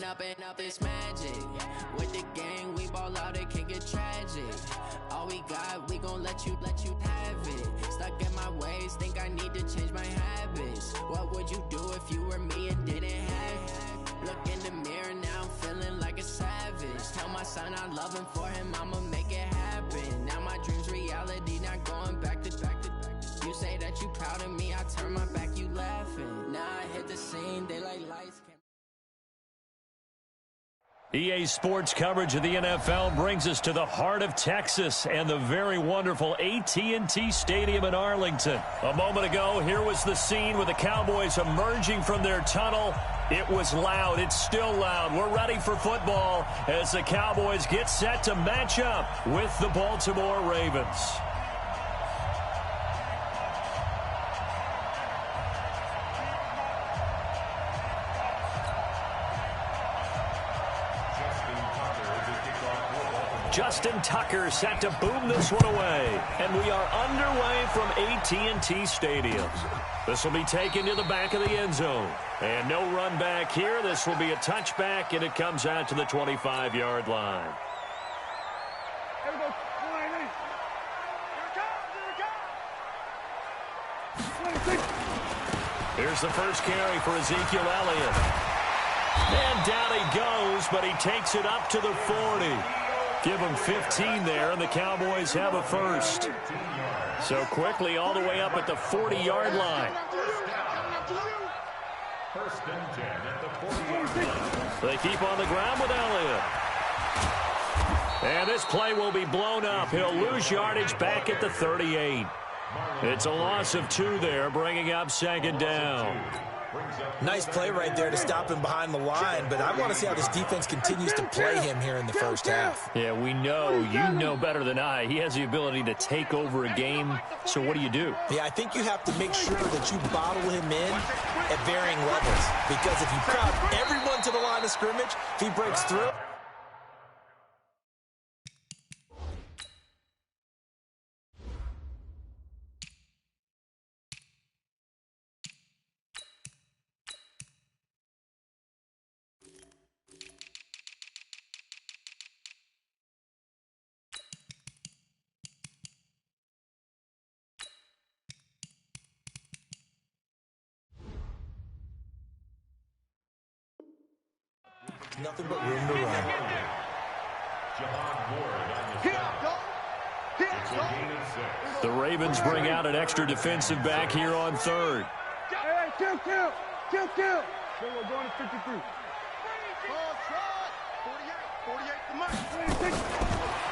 Up and up, it's magic. With the gang, we ball out, it can get tragic. All we got, we gon' let you have it. Stuck in my ways, think I need to change my habits. What would you do if you were me and didn't have it? Look in the mirror, now I'm feeling like a savage. Tell my son I love him, for him I'ma make it happen. Now my dream's reality, not going back to. You say that you proud of me, I turn my back, you laughing. Now I hit the scene, they like lights. EA Sports coverage of the NFL brings us to the heart of Texas and the very wonderful AT&T Stadium in Arlington. A moment ago, here was the scene with the Cowboys emerging from their tunnel. It was loud. It's still loud. We're ready for football as the Cowboys get set to match up with the Baltimore Ravens. Justin Tucker set to boom this one away. And we are underway from AT&T Stadium. This will be taken to the back of the end zone. And no run back here. This will be a touchback, and it comes out to the 25-yard line. Here's the first carry for Ezekiel Elliott. And down he goes, but he takes it up to the 40. Give them 15 there, and the Cowboys have a first. So quickly all the way up at the 40-yard line. First and 10 at the 40-yard line. They keep on the ground with Elliott. And this play will be blown up. He'll lose yardage back at the 38. It's a loss of 2 there, bringing up second down. Nice play right there to stop him behind the line, but I want to see how this defense continues to play him here in the first half. Yeah, we know. You know better than I. He has the ability to take over a game, so what do you do? Yeah, I think you have to make sure that you bottle him in at varying levels, because if you crowd everyone to the line of scrimmage, if he breaks through. Nothing but room to run. The Ravens bring out an extra defensive back here on third. Hey, kill. So we're going to 53.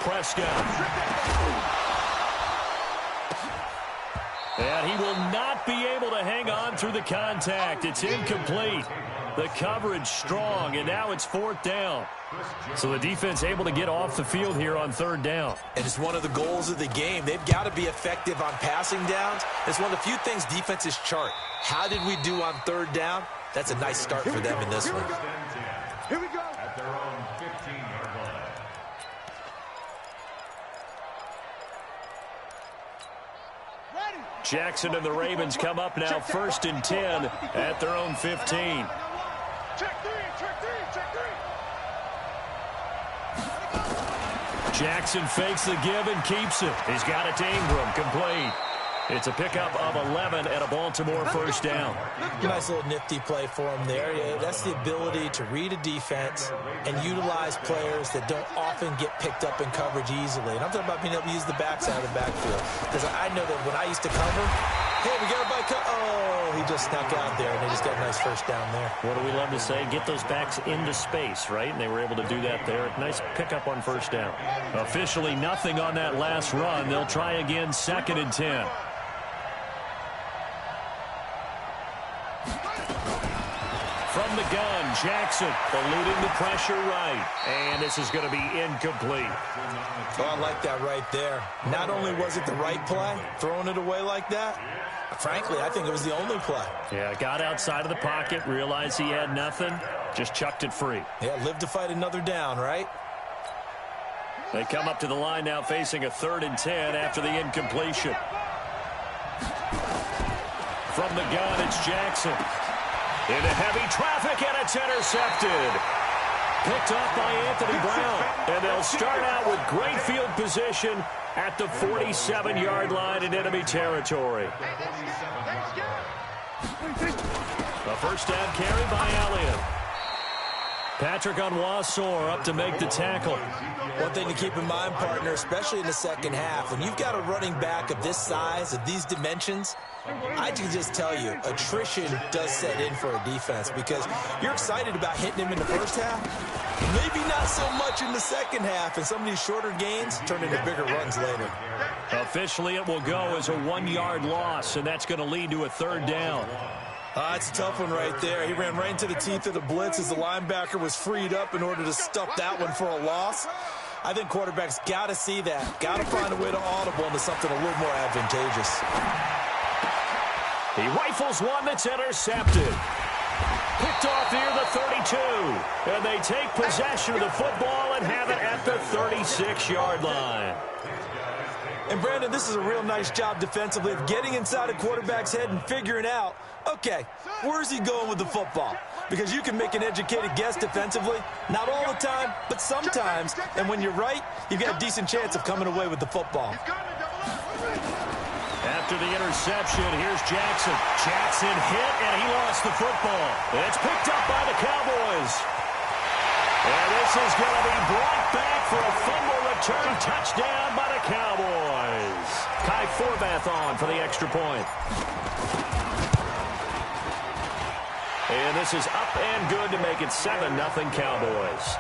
Prescott. And he will not be able to hang on through the contact. It's incomplete. The coverage strong, and now it's fourth down. So the defense able to get off the field here on third down. And it's one of the goals of the game. They've got to be effective on passing downs. It's one of the few things defenses chart. How did we do on third down? That's a nice start for them in this one. Here we go. At their own 15-yard line. Jackson and the Ravens come up now first and 10 at their own 15. Jackson fakes the give and keeps it. He's got it to Ingram, complete. It's a pickup of 11 and a Baltimore first down. Nice little nifty play for him there. Yeah, that's the ability to read a defense and utilize players that don't often get picked up in coverage easily. And I'm talking about being able to use the backside of the backfield. Because I know that when I used to cover, hey, we got a bike. Oh, he just snuck out there, and they just got a nice first down there. What do we love to say? Get those backs into space, right? And they were able to do that there. Nice pickup on first down. Officially nothing on that last run. They'll try again, second and 10. From the gun, Jackson eluding the pressure right. And this is going to be incomplete. Oh, I like that right there. Not only was it the right play, throwing it away like that, frankly, I think it was the only play. Yeah, got outside of the pocket, realized he had nothing, just chucked it free. Yeah, live to fight another down, right? They come up to the line now facing a 3rd and 10 after the incompletion. From the gun, it's Jackson. Into heavy traffic, and it's intercepted. Picked up by Anthony Brown. And they'll start out with great field position at the 47-yard line in enemy territory. A first down carry by Elliott. Patrick Onwuasor up to make the tackle. One thing to keep in mind, partner, especially in the second half, when you've got a running back of this size, of these dimensions, I can just tell you, attrition does set in for a defense because you're excited about hitting him in the first half. Maybe not so much in the second half, and some of these shorter gains turn into bigger runs later. Officially, it will go as a 1-yard loss, and that's going to lead to a third down. It's a tough one right there. He ran right into the teeth of the blitz as the linebacker was freed up in order to stuff that one for a loss. I think quarterbacks got to see that. Got to find a way to audible into something a little more advantageous. He rifles one that's intercepted. Picked off near the 32. And they take possession of the football and have it at the 36-yard line. And, Brandon, this is a real nice job defensively of getting inside a quarterback's head and figuring out, okay, where's he going with the football? Because you can make an educated guess defensively, not all the time, but sometimes. And when you're right, you've got a decent chance of coming away with the football. After the interception, here's Jackson. Jackson hit, and he lost the football. It's picked up by the Cowboys. And this is going to be brought back for a fumble return touchdown by the Cowboys. Kai Forbath on for the extra point. And this is up and good to make it 7-0 Cowboys.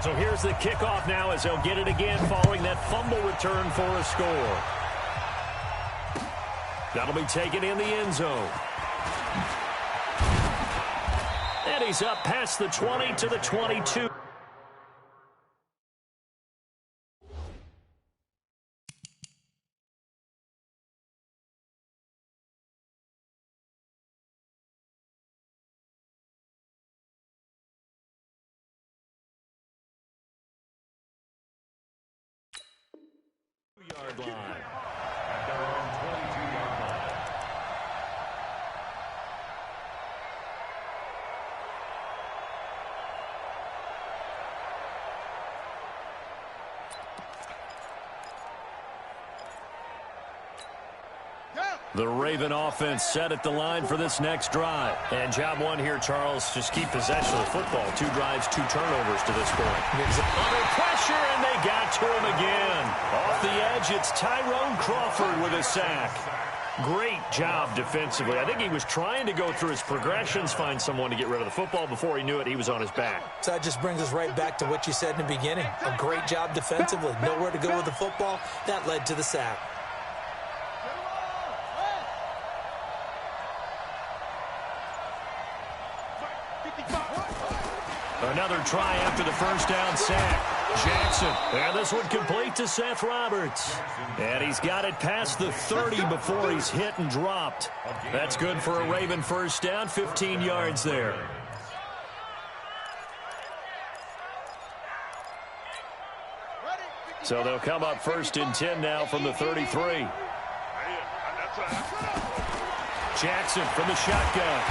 So here's the kickoff now as they'll get it again following that fumble return for a score. That'll be taken in the end zone. And he's up past the 20 to the 22. Yard line. At their own 22-yard line. The Raven offense set at the line for this next drive. And job one here, Charles, just keep possession of the football. 2 drives, 2 turnovers to this point. Under pressure, and they got to him again. Off the edge, it's Tyrone Crawford with a sack. Great job defensively. I think he was trying to go through his progressions, find someone to get rid of the football. Before he knew it, he was on his back. So that just brings us right back to what you said in the beginning. A great job defensively. Nowhere to go with the football. That led to the sack. Another try after the first down sack. Jackson, and this one complete to Seth Roberts. And he's got it past the 30 before he's hit and dropped. That's good for a Raven first down, 15 yards there. So they'll come up first and 10 now from the 33. Jackson from the shotgun.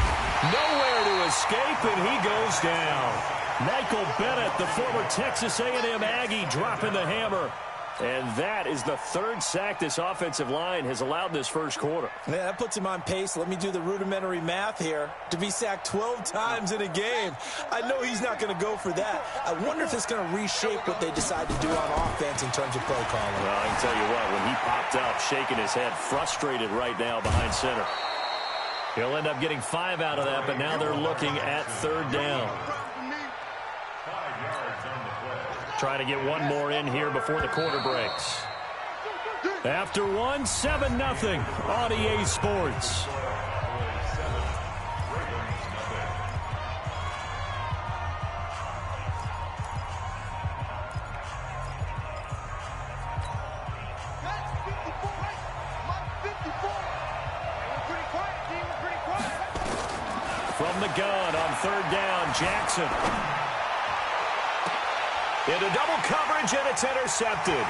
Nowhere to escape, and he goes down. Michael Bennett, the former Texas A&M Aggie, dropping the hammer. And that is the 3rd sack this offensive line has allowed this first quarter. Yeah, that puts him on pace. Let me do the rudimentary math here. To be sacked 12 times in a game. I know he's not going to go for that. I wonder if it's going to reshape what they decide to do on offense in terms of play calling. Well, I can tell you what, when he popped up, shaking his head, frustrated right now behind center. He'll end up getting 5 out of that, but now they're looking at 3rd down. Trying to get one more in here before the quarter breaks. After one, 7-0 on EA Sports. From the gun on 3rd down, Jackson. Into double coverage, and it's intercepted.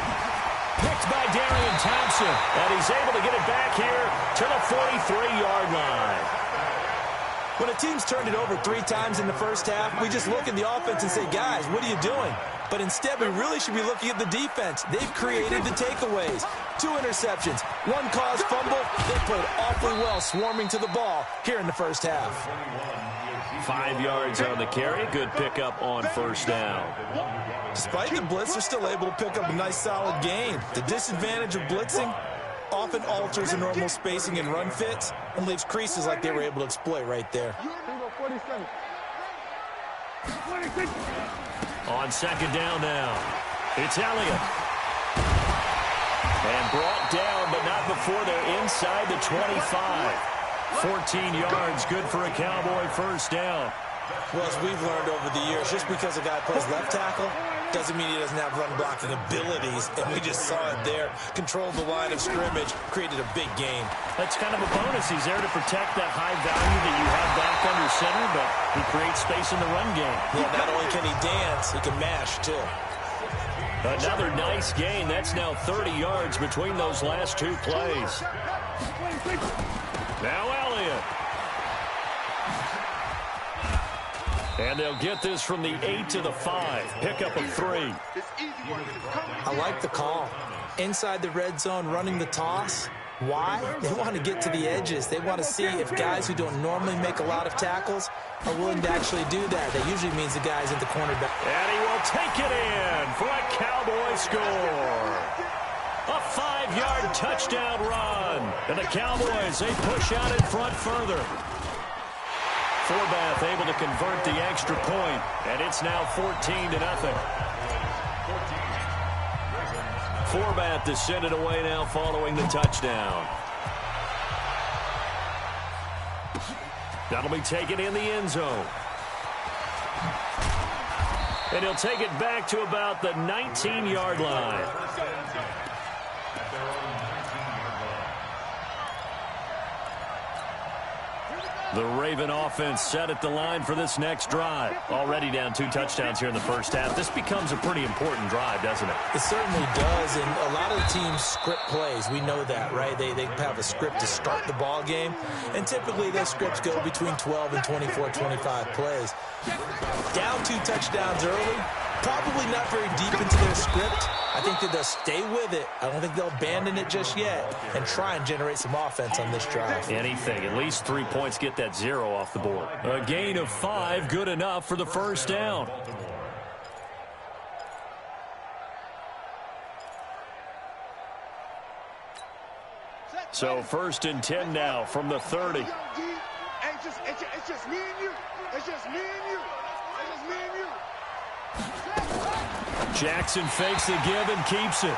Picked by Darian Thompson. And he's able to get it back here to the 43-yard line. When a team's turned it over 3 times in the first half, we just look at the offense and say, guys, what are you doing? But instead, we really should be looking at the defense. They've created the takeaways. 2 interceptions, 1 caused fumble. They played awfully well swarming to the ball here in the first half. 5 yards on the carry. Good pickup on first down. Despite the blitz, they're still able to pick up a nice, solid gain. The disadvantage of blitzing often alters the normal spacing and run fits and leaves creases like they were able to exploit right there. On second down now, it's Elliott. And brought down, but not before they're inside the 25. 14 yards, good for a Cowboy first down. Well, as we've learned over the years, just because a guy plays left tackle doesn't mean he doesn't have run-blocking abilities, and we just saw it there. Controlled the line of scrimmage, created a big gain. That's kind of a bonus. He's there to protect that high value that you have back under center, but he creates space in the run game. Yeah, not only can he dance, he can mash, too. Another nice gain. That's now 30 yards between those last 2 plays. Now Elliott. And they'll get this from the 8 to the 5. Pickup of 3. I like the call. Inside the red zone, running the toss. Why? They want to get to the edges. They want to see if guys who don't normally make a lot of tackles are willing to actually do that. That usually means the guy's at the cornerback. And he will take it in for a Cowboy score. A 5-yard touchdown run. And the Cowboys, they push out in front further. Forbath able to convert the extra point, and it's now 14-0. Forbath descended away now following the touchdown. That'll be taken in the end zone. And he'll take it back to about the 19-yard line. The Raven offense set at the line for this next drive. Already down 2 touchdowns here in the first half. This becomes a pretty important drive, doesn't it? It certainly does, and a lot of the teams script plays. We know that, right? They have a script to start the ball game, and typically those scripts go between 12 and 24, 25 plays. Down 2 touchdowns early, probably not very deep into their script. I think that they'll stay with it. I don't think they'll abandon it just yet and try and generate some offense on this drive. Anything. At least 3 points, get that 0 off the board. A gain of 5, good enough for the first down. So 1st and 10 now from the 30. It's just me and you. It's just me and you. It's just me and you. Jackson fakes the give and keeps it.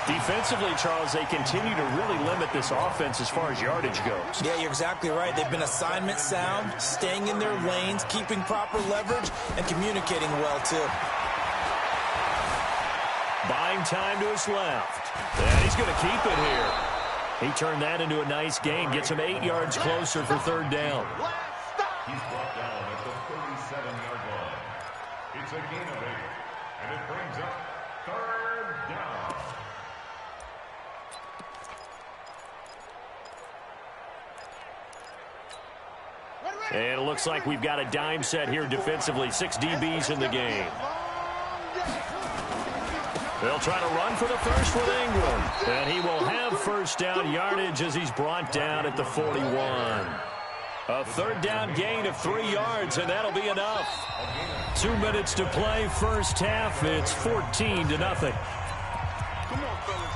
Defensively, Charles, they continue to really limit this offense as far as yardage goes. Yeah, you're exactly right. They've been assignment sound, staying in their lanes, keeping proper leverage, and communicating well, too. Buying time to his left. And he's going to keep it here. He turned that into a nice gain, gets him 8 yards closer for 3rd down. He's brought down at the 37-yard line. It's a gain of 8, and it brings up 3rd down. And it looks like we've got a dime set here defensively. 6 DBs in the game. They'll try to run for the first with Ingram. And he will have first down yardage as he's brought down at the 41. A 3rd down gain of 3 yards, and that'll be enough. 2 minutes to play, first half. It's 14-0. Come on, fellas.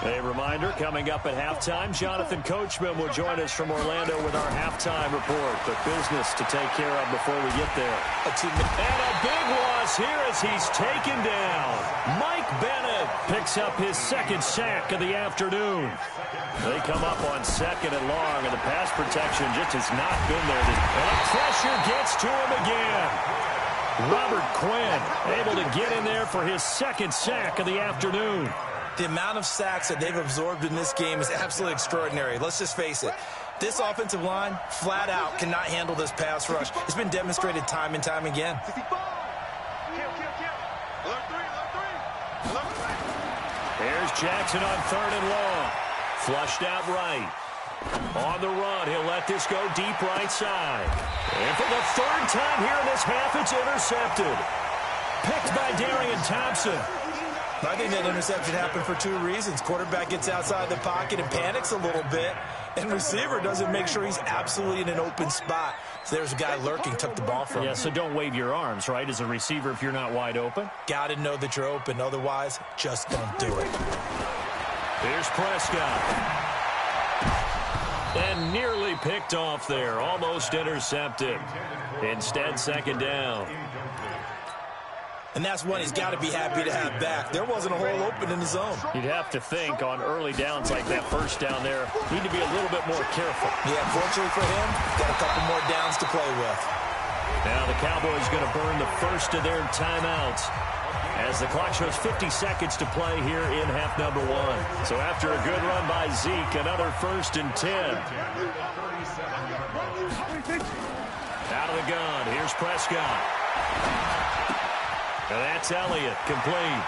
A reminder, coming up at halftime, Jonathan Coachman will join us from Orlando with our halftime report. But business to take care of before we get there. And a big loss here as he's taken down. Mike Bennett picks up his 2nd sack of the afternoon. They come up on 2nd and long, and the pass protection just has not been there. And the pressure gets to him again. Robert Quinn able to get in there for his 2nd sack of the afternoon. The amount of sacks that they've absorbed in this game is absolutely extraordinary. Let's just face it. This offensive line, flat out, cannot handle this pass rush. It's been demonstrated time and time again. Here's Jackson on 3rd and long. Flushed out right. On the run, he'll let this go deep right side. And for the 3rd time here in this half, it's intercepted. Picked by Darian Thompson. I think that interception happened for 2 reasons. Quarterback gets outside the pocket and panics a little bit, and receiver doesn't make sure he's absolutely in an open spot. So there's a guy lurking, took the ball from him. Yeah, so don't wave your arms, right, as a receiver if you're not wide open. Got to know that you're open. Otherwise, just don't do it. Here's Prescott. And nearly picked off there. Almost intercepted. Instead, 2nd down. And that's one he's got to be happy to have back. There wasn't a hole open in the zone. You'd have to think on early downs like that 1st down there, need to be a little bit more careful. Yeah, fortunately for him, got a couple more downs to play with. Now the Cowboys going to burn the first of their timeouts as the clock shows 50 seconds to play here in half number 1. So after a good run by Zeke, another 1st and 10. Out of the gun, here's Prescott. And that's Elliott, complete.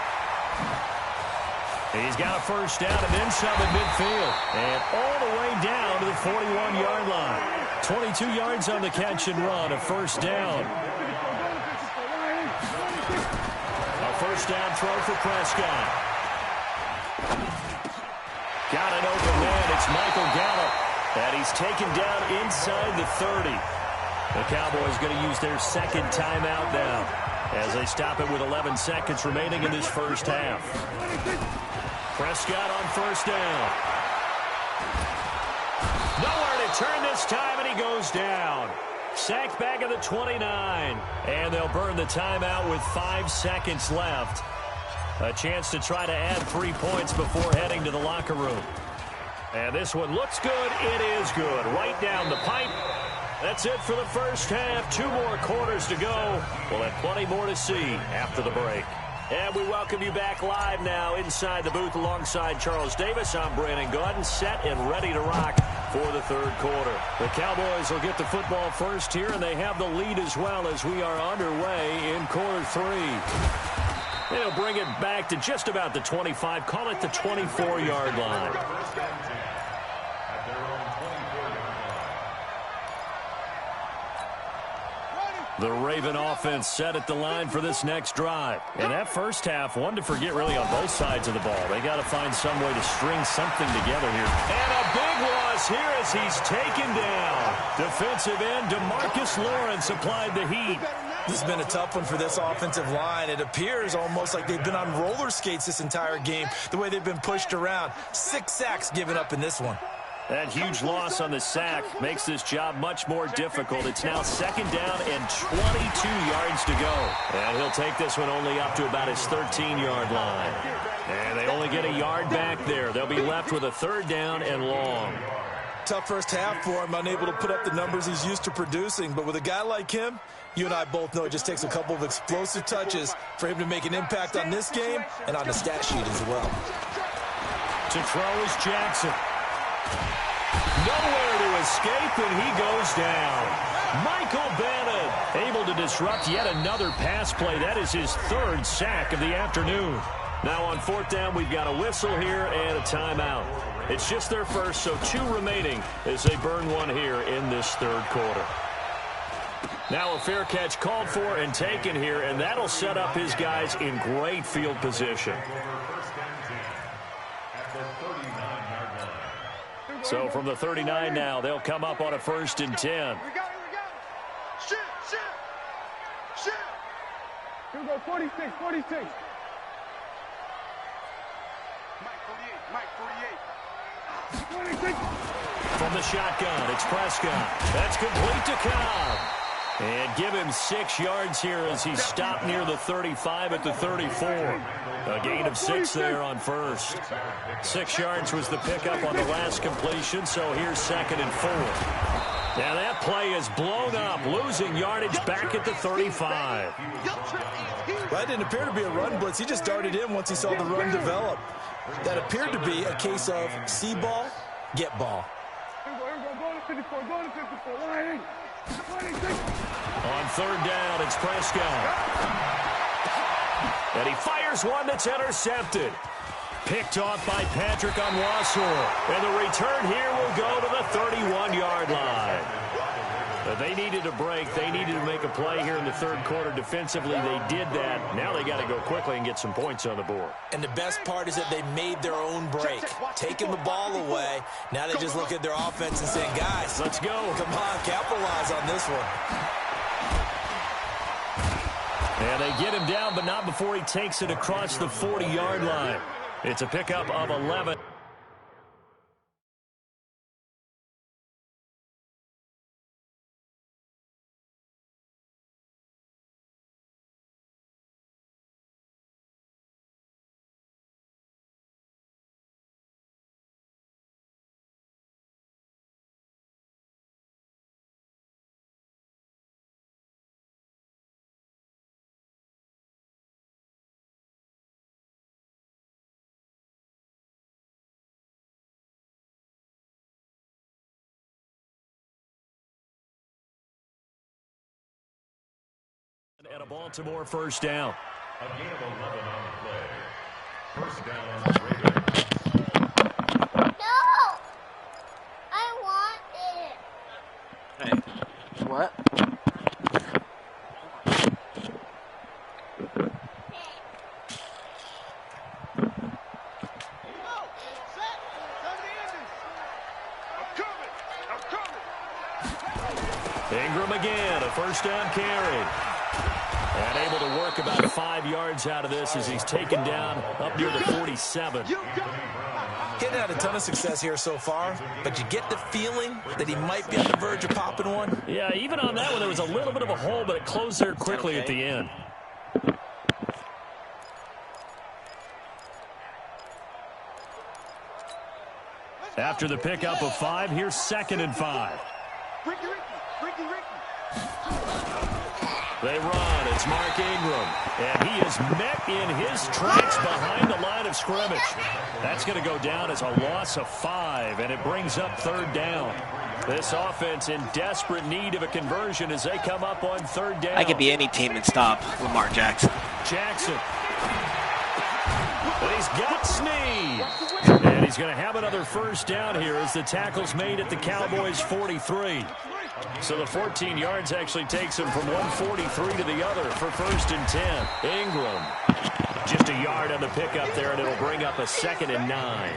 He's got a 1st down and then some at midfield. And all the way down to the 41-yard line. 22 yards on the catch and run, a 1st down. A 1st down throw for Prescott. Got an open man, it's Michael Gallup. And he's taken down inside the 30. The Cowboys going to use their 2nd timeout now, as they stop it with 11 seconds remaining in this 1st half. Prescott on 1st down. Nowhere to turn this time, and he goes down. Sacked back at the 29. And they'll burn the timeout with 5 seconds left. A chance to try to add 3 points before heading to the locker room. And this one looks good. It is good. Right down the pipe. That's it for the 1st half. 2 more quarters to go. We'll have plenty more to see after the break. And we welcome you back live now inside the booth alongside Charles Davis. I'm Brandon Gordon, set and ready to rock for the 3rd quarter. The Cowboys will get the football first here, and they have the lead as well as we are underway in quarter 3. They'll bring it back to just about the 25, call it the 24-yard line. The Raven offense set at the line for this next drive. And that 1st half, one to forget really on both sides of the ball. They got to find some way to string something together here. And a big loss here as he's taken down. Defensive end DeMarcus Lawrence applied the heat. This has been a tough one for this offensive line. It appears almost like they've been on roller skates this entire game, the way they've been pushed around. 6 sacks given up in this one. That huge loss on the sack makes this job much more difficult. It's now 2nd down and 22 yards to go. And he'll take this one only up to about his 13-yard line. And they only get a yard back there. They'll be left with a 3rd down and long. Tough 1st half for him, unable to put up the numbers he's used to producing. But with a guy like him, you and I both know it just takes a couple of explosive touches for him to make an impact on this game and on the stat sheet as well. To throw is Jackson. Nowhere to escape, and he goes down. Michael Bennett able to disrupt yet another pass play. That is his 3rd sack of the afternoon. Now on 4th down, we've got a whistle here and a timeout. It's just their first, so 2 remaining as they burn one here in this 3rd quarter. Now a fair catch called for and taken here, and that'll set up his guys in great field position. So from the 39 now, they'll come up on a 1st and 10. We got it. Shit. Here we go, 46. Mike 48. From the shotgun, it's Prescott. That's complete to Cobb. And give him 6 yards here as he stopped near the 35 at the 34. A gain of 6 there on 1st. 6 yards was the pickup on the last completion, so here's 2nd and 4. Now that play is blown up, losing yardage back at the 35. That didn't appear to be a run blitz. He just darted in once he saw the run develop. That appeared to be a case of see ball, get ball. 54, go to 54, line. 26. On third down, it's Prescott. And he fires one that's intercepted. Picked off by Patrick Onwuasor. And the return here will go to the 31-yard line. But they needed a break. They needed to make a play here in the third quarter. Defensively, they did that. Now they got to go quickly and get some points on the board. And the best part is that they made their own break, taking the ball away. Now they just look at their offense and saying, guys, let's go. Come on, capitalize on this one. And they get him down, but not before he takes it across the 40-yard line. It's a pickup of 11. And a Baltimore first down. A gain of 11 on the play. First down, Ravens. No! I want it. Hey, what? Ingram again, a first down carry. And able to work about 5 yards out of this as he's taken down up near the 47. He hadn't had a ton of success here so far, but you get the feeling that he might be on the verge of popping one. Yeah, even on that one, there was a little bit of a hole, but it closed there quickly at the end. After the pickup of 5, here's 2nd and 5. Ricky. They run. It's Mark Ingram. And he is met in his tracks behind the line of scrimmage. That's going to go down as a loss of 5, and it brings up 3rd down. This offense in desperate need of a conversion as they come up on 3rd down. I could be any team and stop Lamar Jackson. And he's got Snead. And he's going to have another first down here as the tackle's made at the Cowboys' 43. So the 14 yards actually takes him from 143 to the other for 1st and 10. Ingram, just a yard on the pickup there, and it'll bring up a 2nd and 9.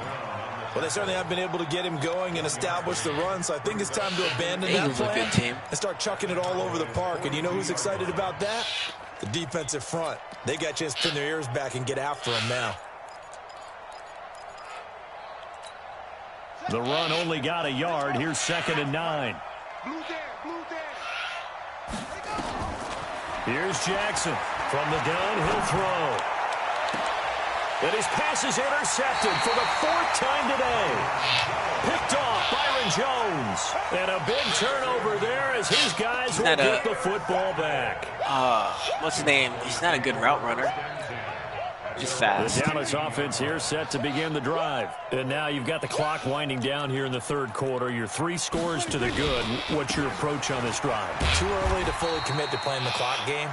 Well, they certainly have been able to get him going and establish the run, so I think it's time to abandon that Eagles plan a good team. and start chucking it all over the park. And you know who's excited about that? The defensive front. They got a chance to pin their ears back and get after him now. The run only got a yard. Here's 2nd and 9. Blue down. Here's Jackson from the downhill throw. And his pass is intercepted for the 4th time today. Picked off Byron Jones. And a big turnover there as his guys will get the football back. What's his name? He's not a good route runner. Just fast. The Dallas offense here set to begin the drive. And now you've got the clock winding down here in the 3rd quarter. Your 3 scores to the good. What's your approach on this drive? Too early to fully commit to playing the clock game.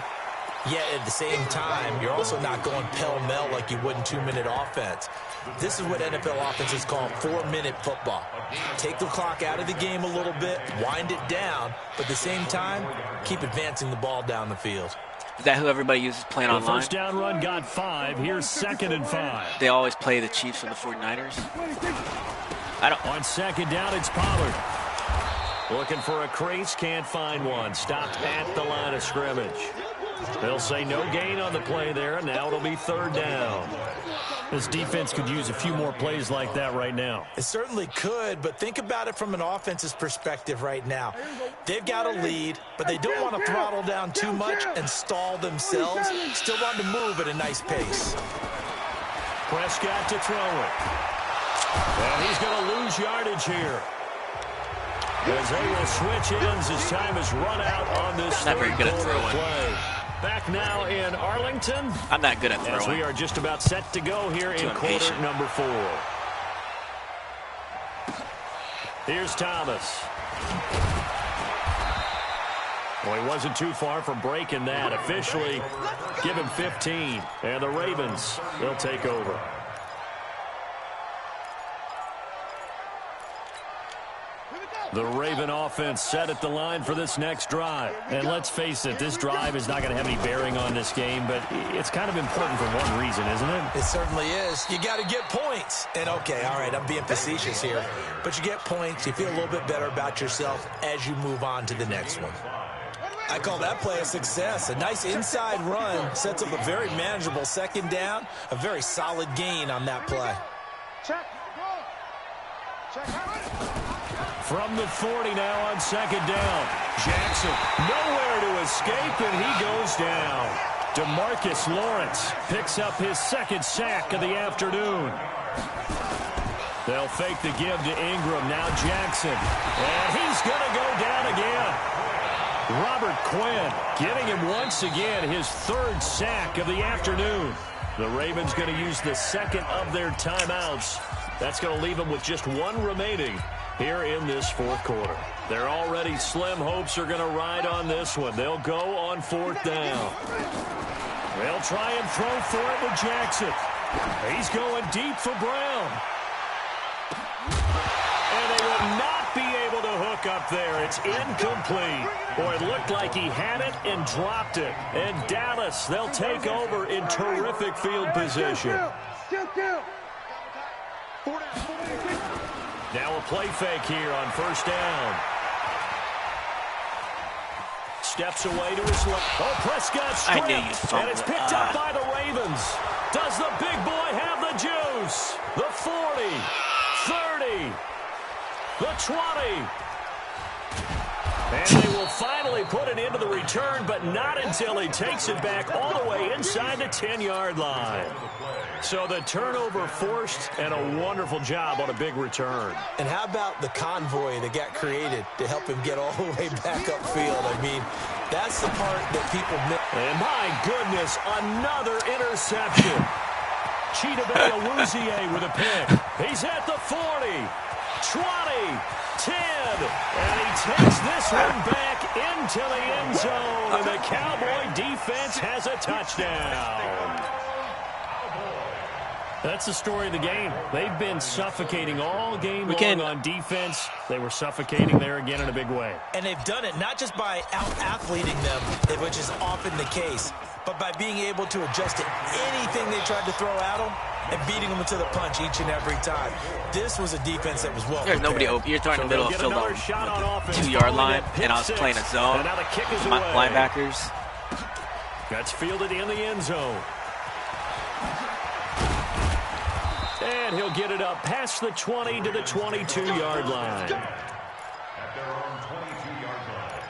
Yet at the same time, you're also not going pell-mell like you would in 2-minute offense. This is what NFL offenses call 4-minute football. Take the clock out of the game a little bit, wind it down, but at the same time, keep advancing the ball down the field. Is that who everybody uses playing online? The first down run got 5. Here's 2nd and 5. They always play the Chiefs or the 49ers. On 2nd down, it's Pollard. Looking for a crease, can't find one. Stopped at the line of scrimmage. They'll say no gain on the play there, and now it'll be 3rd down. This defense could use a few more plays like that right now. It certainly could, but think about it from an offense's perspective right now. They've got a lead, but they don't want to throttle down too much and stall themselves. Still want to move at a nice pace. Prescott to throw it. And he's going to lose yardage here. As they will switch ends as time is run out on this not very good at throwing. play. Back now in Arlington. I'm not good at throwing. As we are just about set to go here in quarter number 4. Here's Thomas. Well, he wasn't too far from breaking that. Officially, give him 15. And the Ravens, they'll take over. The Raven offense set at the line for this next drive. And let's face it, this drive is not going to have any bearing on this game, but it's kind of important for one reason, isn't it? It certainly is. You got to get points. And okay, all right, I'm being facetious here, but you get points, you feel a little bit better about yourself as you move on to the next one. I call that play a success. A nice inside run sets up a very manageable second down, a very solid gain on that play. From the 40 now on second down. Jackson nowhere to escape, and he goes down. DeMarcus Lawrence picks up his second sack of the afternoon. They'll fake the give to Ingram. Now Jackson. And he's going to go down again. Robert Quinn getting him once again his third sack of the afternoon. The Ravens going to use the second of their timeouts. That's going to leave them with just one remaining here in this fourth quarter. Their already slim hopes are going to ride on this one. They'll go on fourth down. They'll try and throw for it with Jackson. He's going deep for Brown. And they will not be able to hook up there. It's incomplete. Boy, it looked like he had it and dropped it. And Dallas, they'll take over in terrific field position. Now a play fake here on first down. Steps away to his left. Oh, Prescott stripped. And it's picked up by the Ravens. Does the big boy have the juice? The 40, 30, the 20. And they will finally put it into the return, but not until he takes it back all the way inside the 10-yard line. So the turnover forced, and a wonderful job on a big return. And how about the convoy that got created to help him get all the way back upfield? I mean, that's the part that people miss. And my goodness, another interception. Chidobe Awuzie with a pick. He's at the 40, 20, 10, and he takes this one back into the end zone, and the Cowboy defense has a touchdown. That's the story of the game. They've been suffocating all game long on defense. They were suffocating there again in a big way. And they've done it not just by out-athleting them, which is often the case, but by being able to adjust to anything they tried to throw at them and beating them to the punch each and every time. This was a defense that was well prepared. There's nobody open. You're throwing in the middle of the field on the 2-yard line, and I was playing a zone. Now the kick is away. Linebackers. That's fielded in the end zone. And he'll get it up past the 20 to the 22-yard line. At their own 22-yard line.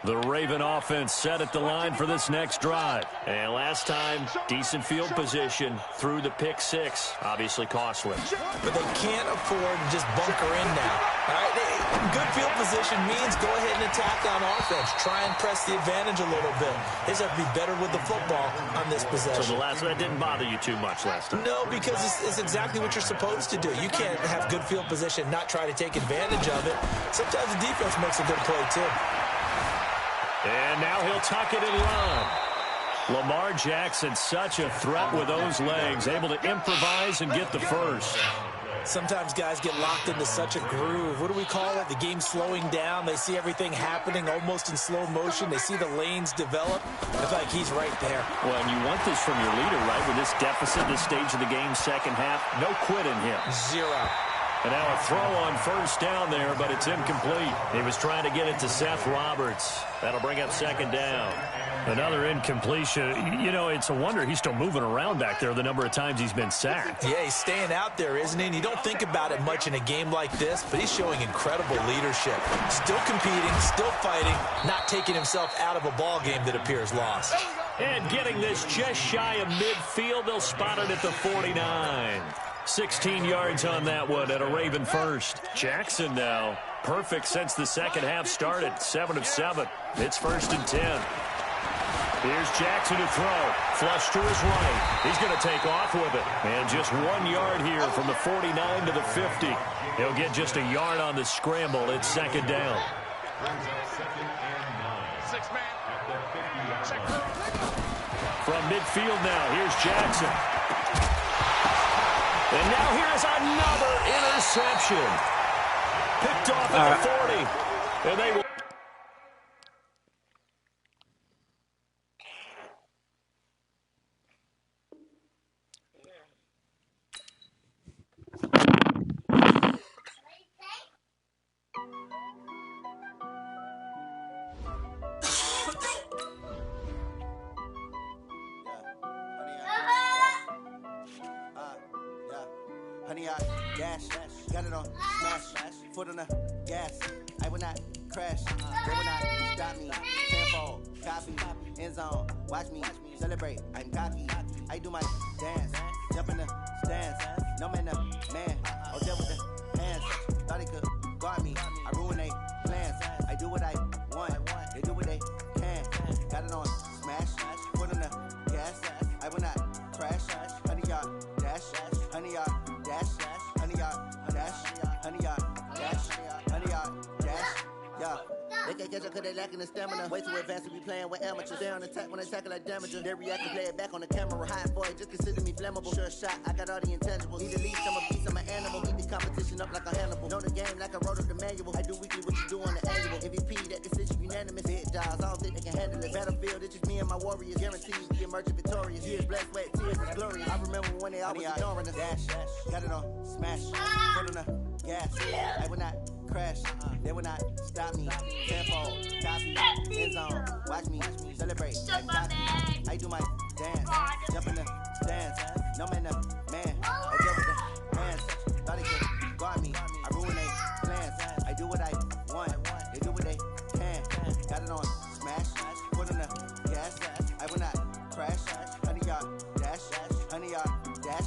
The Raven offense set at the line for this next drive. And last time, decent field position through the pick six. Obviously costly. But they can't afford to just bunker in now. All right? Good field position means go ahead and attack on offense. Try and press the advantage a little bit. They just have to be better with the football on this possession. So that didn't bother you too much last time? No, because it's exactly what you're supposed to do. You can't have good field position, not try to take advantage of it. Sometimes the defense makes a good play, too. And now he'll tuck it and run. Lamar Jackson, such a threat with those legs, able to improvise and get the first. Sometimes guys get locked into such a groove. What do we call it? The game's slowing down. They see everything happening almost in slow motion. They see the lanes develop. I feel like he's right there. Well, and you want this from your leader, right? With this deficit, this stage of the game, second half, no quit in him. Zero. And now a throw on first down there, but it's incomplete. He was trying to get it to Seth Roberts. That'll bring up second down. Another incompletion. You know, it's a wonder he's still moving around back there the number of times he's been sacked. Yeah, he's staying out there, isn't he? And you don't think about it much in a game like this, but he's showing incredible leadership. Still competing, still fighting, not taking himself out of a ball game that appears lost. And getting this just shy of midfield, they'll spot it at the 49. 16 yards on that one at a Raven first. Jackson now, perfect since the second half started. 7 of 7. It's 1st and 10. Here's Jackson to throw. Flush to his right. He's going to take off with it. And just 1 yard here from the 49 to the 50. He'll get just a yard on the scramble. It's second down. From midfield now, here's Jackson. And now here's another interception. Picked off at the 40. And they will... Honey, I dash, got it on smash, foot on the gas. I will not crash, they will not stop me. Tempo, copy, end zone, watch me celebrate. I'm cocky, I do my dance, jump in the stands. No man, man, oh there with the hands. Thought he could guard me, I ruin they plans. I do what I want, they do what they can. Got it on smash, foot on the gas. I will not crash, honey, y'all dash, honey, y'all. Dash, honey, y'all, dash, honey, y'all, dash, honey, y'all, dash, yeah. They can't catch up cause they lacking the stamina. Way too advanced to be playing with amateurs. They on attack when I tackle like damager. They react and play it back on the camera. Hot boy, just consider me flammable. Sure shot, I got all the intangibles. Need a leash, I'm a beast, I'm an animal. Eat the competition up like a Hannibal. Know the game like I wrote up the manual. I do weekly what you do on the annual. MVP, that decision unanimous. Big jobs, I don't think they can handle it. Battlefield, it's just me and my warriors. Guaranteed we emerging victorious. Years, blood, sweat, tears, it's glorious. I remember when they always ignoring us. Dash, got it on smash, foot on the gas. I will not crash, they will not stop me. Tempo, copy, end zone, watch me celebrate. I'm cocky, I do my dance, jump in the stands. No man, man, I deal with the hands. Thought he could guard me, I ruin they plans. I do what I want, they do what they can. Got it on smash, foot on the gas. I will not crash, honey, y'all dash, honey, y'all dash,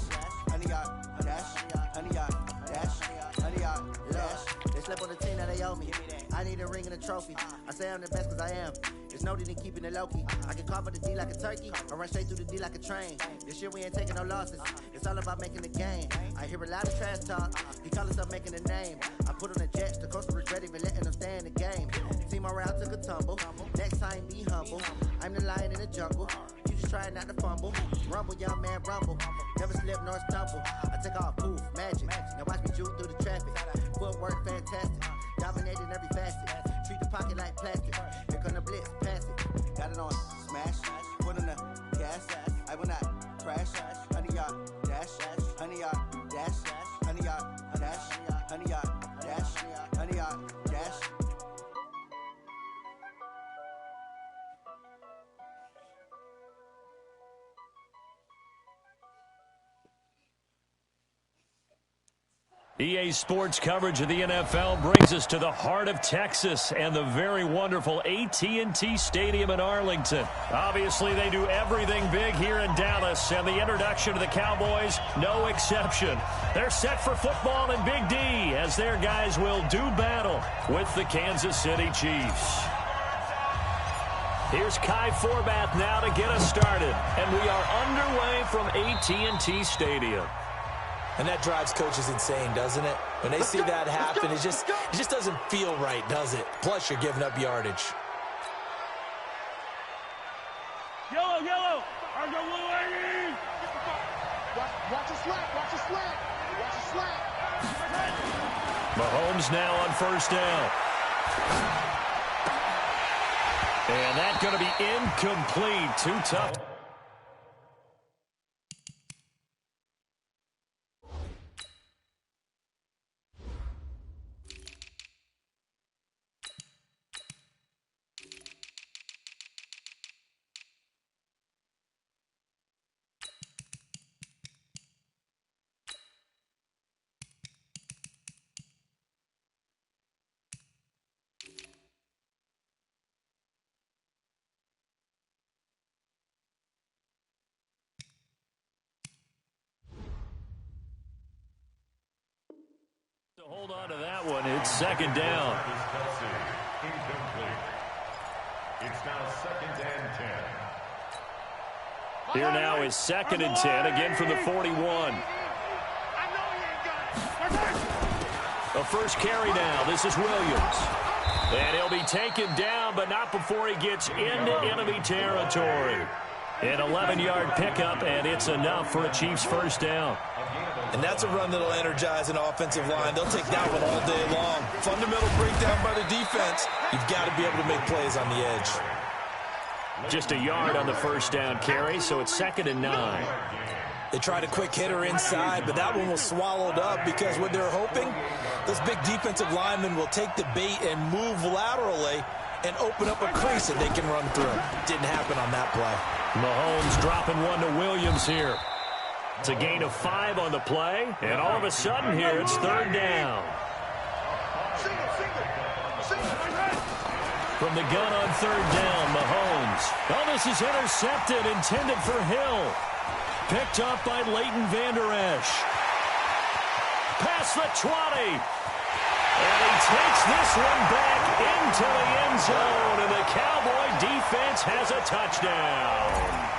honey, y'all dash, honey, y'all dash, honey, y'all dash. They slept on the team that they owe me. I need a ring and a trophy. I say I'm the best cause I am. There's no need in keeping it low-key. I can carve up the D like a turkey or run straight through the D like a train. This year we ain't taking no losses. It's all about making the game. I hear a lot of trash talk. He call himself making a name. I put on the jets. The coach will regret even letting them stay in the game. Team around took a tumble. Next time be humble. I'm the lion in the jungle. You just trying not to fumble. Rumble, young man, rumble. Never slip nor stumble. I take off, poof, magic. Now watch me juke through the traffic. Footwork fantastic. Dominating every facet. Treat the pocket like plastic. Here come the blitz, pass it. Got it on smash, foot on the gas. I will not crash. Honey, y'all dash, honey, y'all dash, honey, y'all dash, honey, y'all dash, honey, y'all dash. EA Sports coverage of the NFL brings us to the heart of Texas and the very wonderful AT&T Stadium in Arlington. Obviously, they do everything big here in Dallas, and the introduction to the Cowboys, no exception. They're set for football in Big D as their guys will do battle with the Kansas City Chiefs. Here's Kai Forbath now to get us started, and we are underway from AT&T Stadium. And that drives coaches insane, doesn't it? When they see that happen, it just doesn't feel right, does it? Plus, you're giving up yardage. Yellow, yellow. Are you ladies? Watch a slant, watch a slant. Watch a slant. Mahomes now on first down. And that's going to be incomplete. Too tough. Hold on to that one. It's second down. Incomplete. It's now second and 10. Here now is 2nd and 10, again from the 41. The first carry now. This is Williams. And he'll be taken down, but not before he gets into enemy territory. An 11-yard pickup, and it's enough for a Chiefs first down. And that's a run that'll energize an offensive line. They'll take that one all day long. Fundamental breakdown by the defense. You've got to be able to make plays on the edge. Just a yard on the first down carry, so it's 2nd and 9. They tried a quick hitter inside, but that one was swallowed up because what they're hoping, those big defensive linemen will take the bait and move laterally and open up a crease that they can run through. Didn't happen on that play. Mahomes dropping one to Williams here. It's a gain of 5 on the play, and all of a sudden here it's 3rd down. From the gun on 3rd down, Mahomes. Oh, this is intercepted, intended for Hill. Picked up by Leighton Vander Esch. Past the 20. And he takes this one back into the end zone, and the Cowboy defense has a touchdown.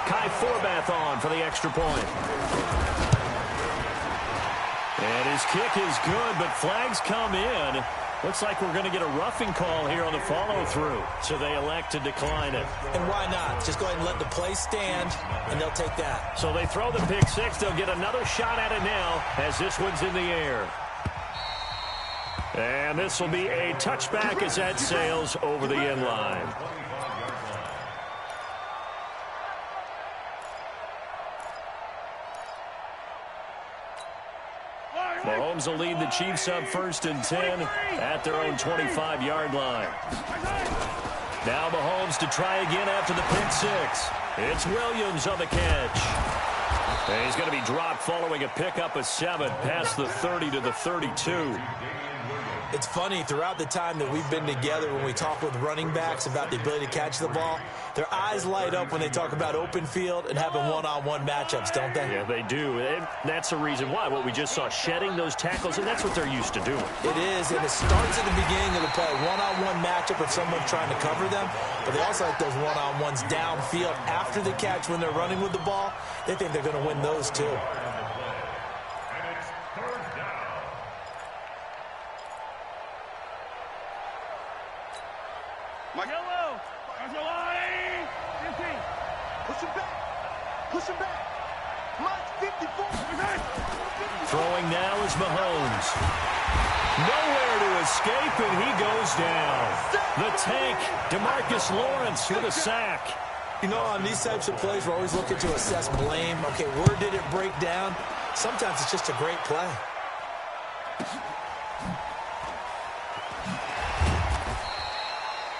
Kai Forbath on for the extra point. And his kick is good, but flags come in. Looks like we're going to get a roughing call here on the follow-through, so they elect to decline it. And why not? Just go ahead and let the play stand, and they'll take that. So they throw the pick six. They'll get another shot at it now as this one's in the air. And this will be a touchback as that sails over the end line. Mahomes will lead the Chiefs up 1st and 10 at their own 25-yard line. Now Mahomes to try again after the pick six. It's Williams on the catch. And he's going to be dropped following a pickup of 7 past the 30 to the 32. It's funny, throughout the time that we've been together, when we talk with running backs about the ability to catch the ball, their eyes light up when they talk about open field and having one-on-one matchups, don't they? Yeah, they do. And that's the reason why. What we just saw, shedding those tackles, and that's what they're used to doing. It is, and it starts at the beginning of the play. One-on-one matchup if someone's trying to cover them, but they also like those one-on-ones downfield after the catch when they're running with the ball. They think they're going to win those, too. Yellow! Angelani! 15. Push him back. Push him back. Mike, 54. Throwing now is Mahomes. Nowhere to escape, and he goes down. The tank, DeMarcus Lawrence with a sack. You know, on these types of plays, we're always looking to assess blame. Okay, where did it break down? Sometimes it's just a great play.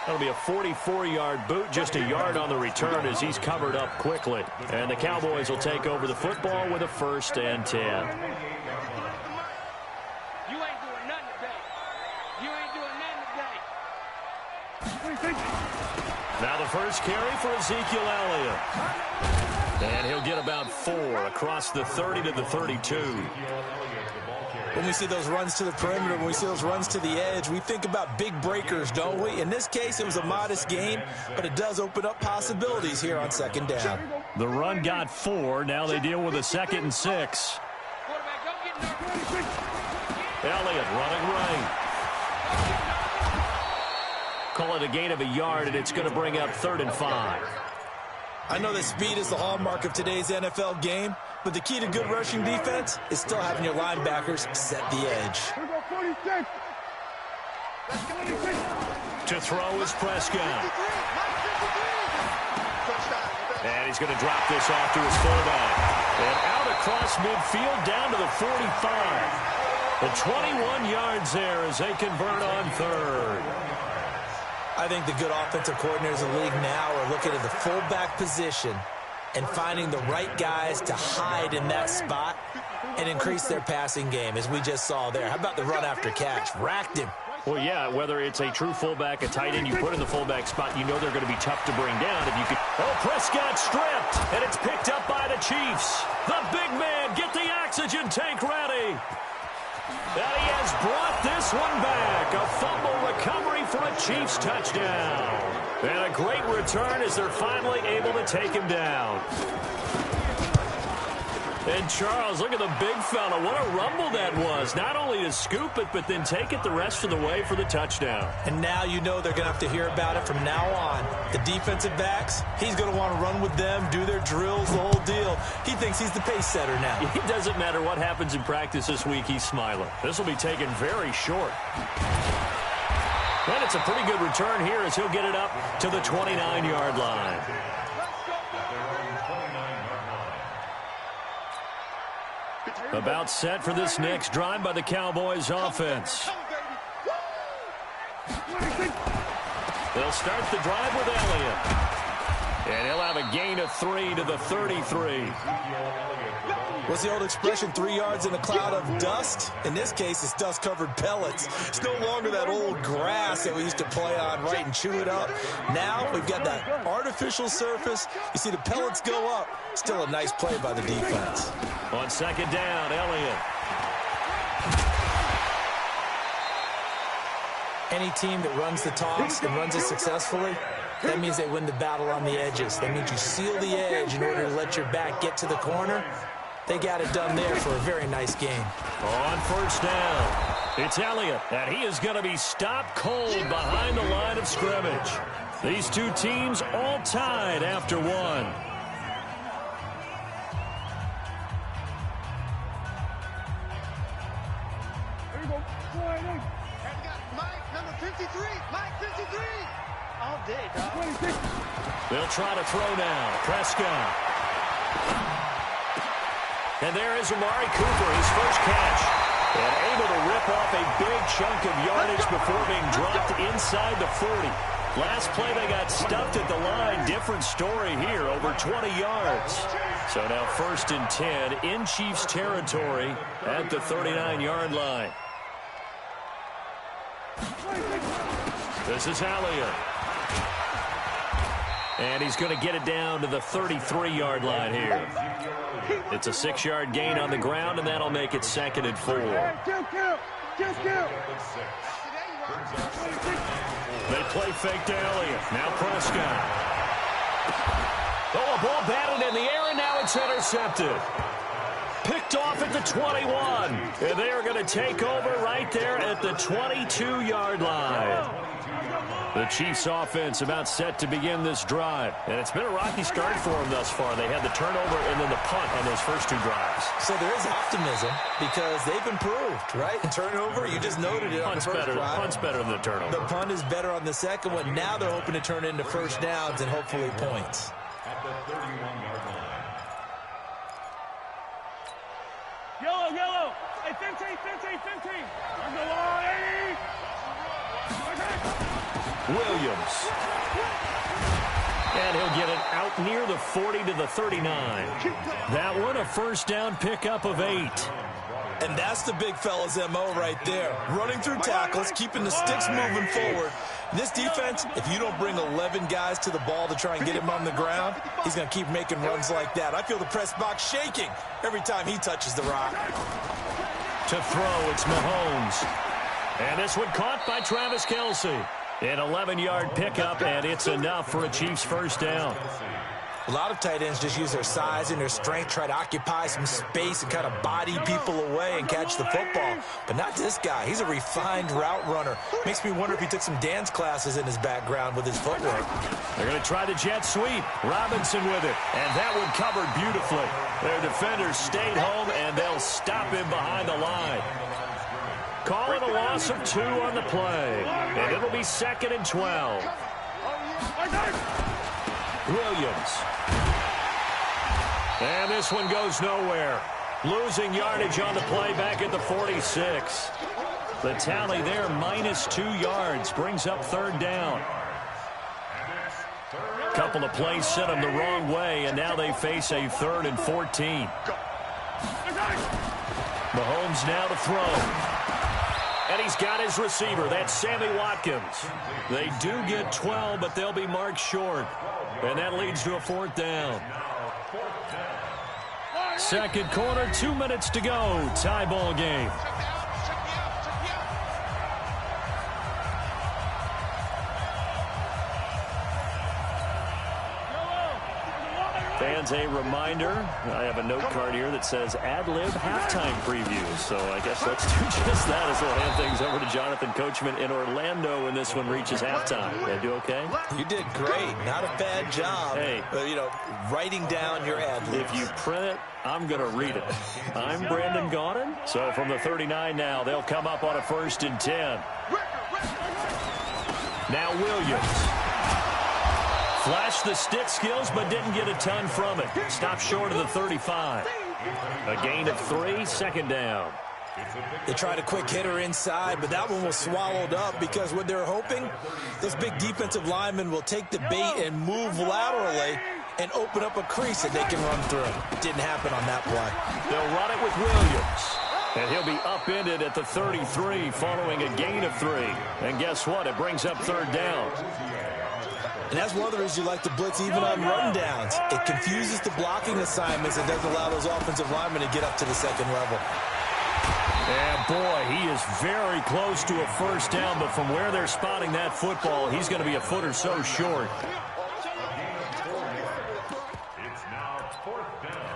That'll be a 44-yard boot, just a yard on the return as he's covered up quickly. And the Cowboys will take over the football with a 1st and 10. You ain't doing nothing today. You ain't doing nothing today. Now the first carry for Ezekiel Elliott. And he'll get about 4 across the 30 to the 32. When we see those runs to the perimeter, when we see those runs to the edge, we think about big breakers, don't we? In this case, it was a modest gain, but it does open up possibilities here on 2nd down. The run got 4. Now they deal with a 2nd and 6. Elliott running right. Call it a gain of a yard, and it's going to bring up 3rd and 5. I know that speed is the hallmark of today's NFL game, but the key to good rushing defense is still having your linebackers set the edge. To throw is Prescott. And he's going to drop this off to his fullback. And out across midfield down to the 45. The 21 yards there as they convert on 3rd. I think the good offensive coordinators in the league now are looking at the fullback position and finding the right guys to hide in that spot and increase their passing game, as we just saw there. How about the run after catch? Racked him. Well, yeah, whether it's a true fullback, a tight end you put in the fullback spot, you know they're going to be tough to bring down. If you could. Oh, Prescott stripped, and it's picked up by the Chiefs. The big man, get the oxygen tank ready. And he has brought this one back. A fumble recovery for a Chiefs touchdown. And a great return as they're finally able to take him down. And Charles, look at the big fella. What a rumble that was. Not only to scoop it, but then take it the rest of the way for the touchdown. And now you know they're going to have to hear about it from now on. The defensive backs, he's going to want to run with them, do their drills, the whole deal. He thinks he's the pace setter now. It doesn't matter what happens in practice this week, he's smiling. This will be taken very short. And it's a pretty good return here as he'll get it up to the 29-yard line. About set for this next drive by the Cowboys offense. They'll start the drive with Elliott. And he'll have a gain of 3 to the 33. What's the old expression, 3 yards in a cloud of dust? In this case, it's dust-covered pellets. It's no longer that old grass that we used to play on, right, and chew it up. Now we've got that artificial surface. You see the pellets go up. Still a nice play by the defense. On second down, Elliott. Any team that runs the toss and runs it successfully, that means they win the battle on the edges. That means you seal the edge in order to let your back get to the corner. They got it done there for a very nice game. On first down, it's Elliott, and he is going to be stopped cold behind the line of scrimmage. These two teams all tied after one. There you go. Mike, number 53. Mike, 53. All day, dog. 26. They'll try to throw now. Prescott. And there is Amari Cooper, his first catch. And able to rip off a big chunk of yardage before being dropped inside the 40. Last play they got stuffed at the line. Different story here, over 20 yards. So now 1st and 10 in Chiefs territory at the 39-yard line. This is Elliott. And he's going to get it down to the 33-yard line here. It's a 6-yard gain on the ground, and that'll make it 2nd and 4. They play fake to Elliott. Now Prescott. Oh, a ball batted in the air, and now it's intercepted. Picked off at the 21. And they are going to take over right there at the 22-yard line. The Chiefs offense about set to begin this drive. And it's been a rocky start for them thus far. They had the turnover and then the punt on those first two drives. So there is optimism because they've improved, right? Turnover, you just noted it on the first drive. Punt's better than the turnover. The punt is better on the second one. Now they're hoping to turn into first downs and hopefully points. At the 31-yard line. Yellow. Hey, 15. On the line, 80. Williams. And he'll get it out near the 40 to the 39. That one a first down pickup of 8. And that's the big fella's MO right there. Running through tackles, keeping the sticks moving forward. This defense, if you don't bring 11 guys to the ball to try and get him on the ground, he's going to keep making runs like that. I feel the press box shaking every time he touches the rock. To throw, it's Mahomes. And this one caught by Travis Kelce. An 11-yard pickup, and it's enough for a Chiefs first down. A lot of tight ends just use their size and their strength, try to occupy some space and kind of body people away and catch the football. But not this guy. He's a refined route runner. Makes me wonder if he took some dance classes in his background with his footwork. They're going to try the jet sweep. Robinson with it, and that one covered beautifully. Their defenders stayed home, and they'll stop him behind the line. Call it a loss of 2 on the play. And it'll be 2nd and 12. Williams. And this one goes nowhere. Losing yardage on the play back at the 46. The tally there, -2 yards, brings up 3rd down. Couple of plays sent them the wrong way, and now they face a 3rd and 14. Mahomes now to throw. And he's got his receiver. That's Sammy Watkins. They do get 12, but they'll be marked short. And that leads to a 4th down. Second quarter, 2 minutes to go. Tie ball game. Fans, a reminder, I have a note card here that says ad-lib halftime preview. So I guess let's do just that as we'll hand things over to Jonathan Coachman in Orlando when this one reaches halftime. Did I do okay? You did great. Not a bad job. Hey. Writing down your ad-libs. If you print it, I'm going to read it. I'm Brandon Gaudin. So from the 39 now, they'll come up on a 1st and 10. Now Williams. Flashed the stick skills, but didn't get a ton from it. Stopped short of the 35. A gain of 3, 2nd down. They tried a quick hitter inside, but that one was swallowed up because what they're hoping, this big defensive lineman will take the bait and move laterally and open up a crease that they can run through. Didn't happen on that play. They'll run it with Williams. And he'll be upended at the 33 following a gain of 3. And guess what? It brings up 3rd down. And that's one of the reasons you like to blitz even on rundowns. It confuses the blocking assignments and doesn't allow those offensive linemen to get up to the 2nd level. And boy, he is very close to a 1st down, but from where they're spotting that football, he's going to be a foot or so short. It's now 4th down.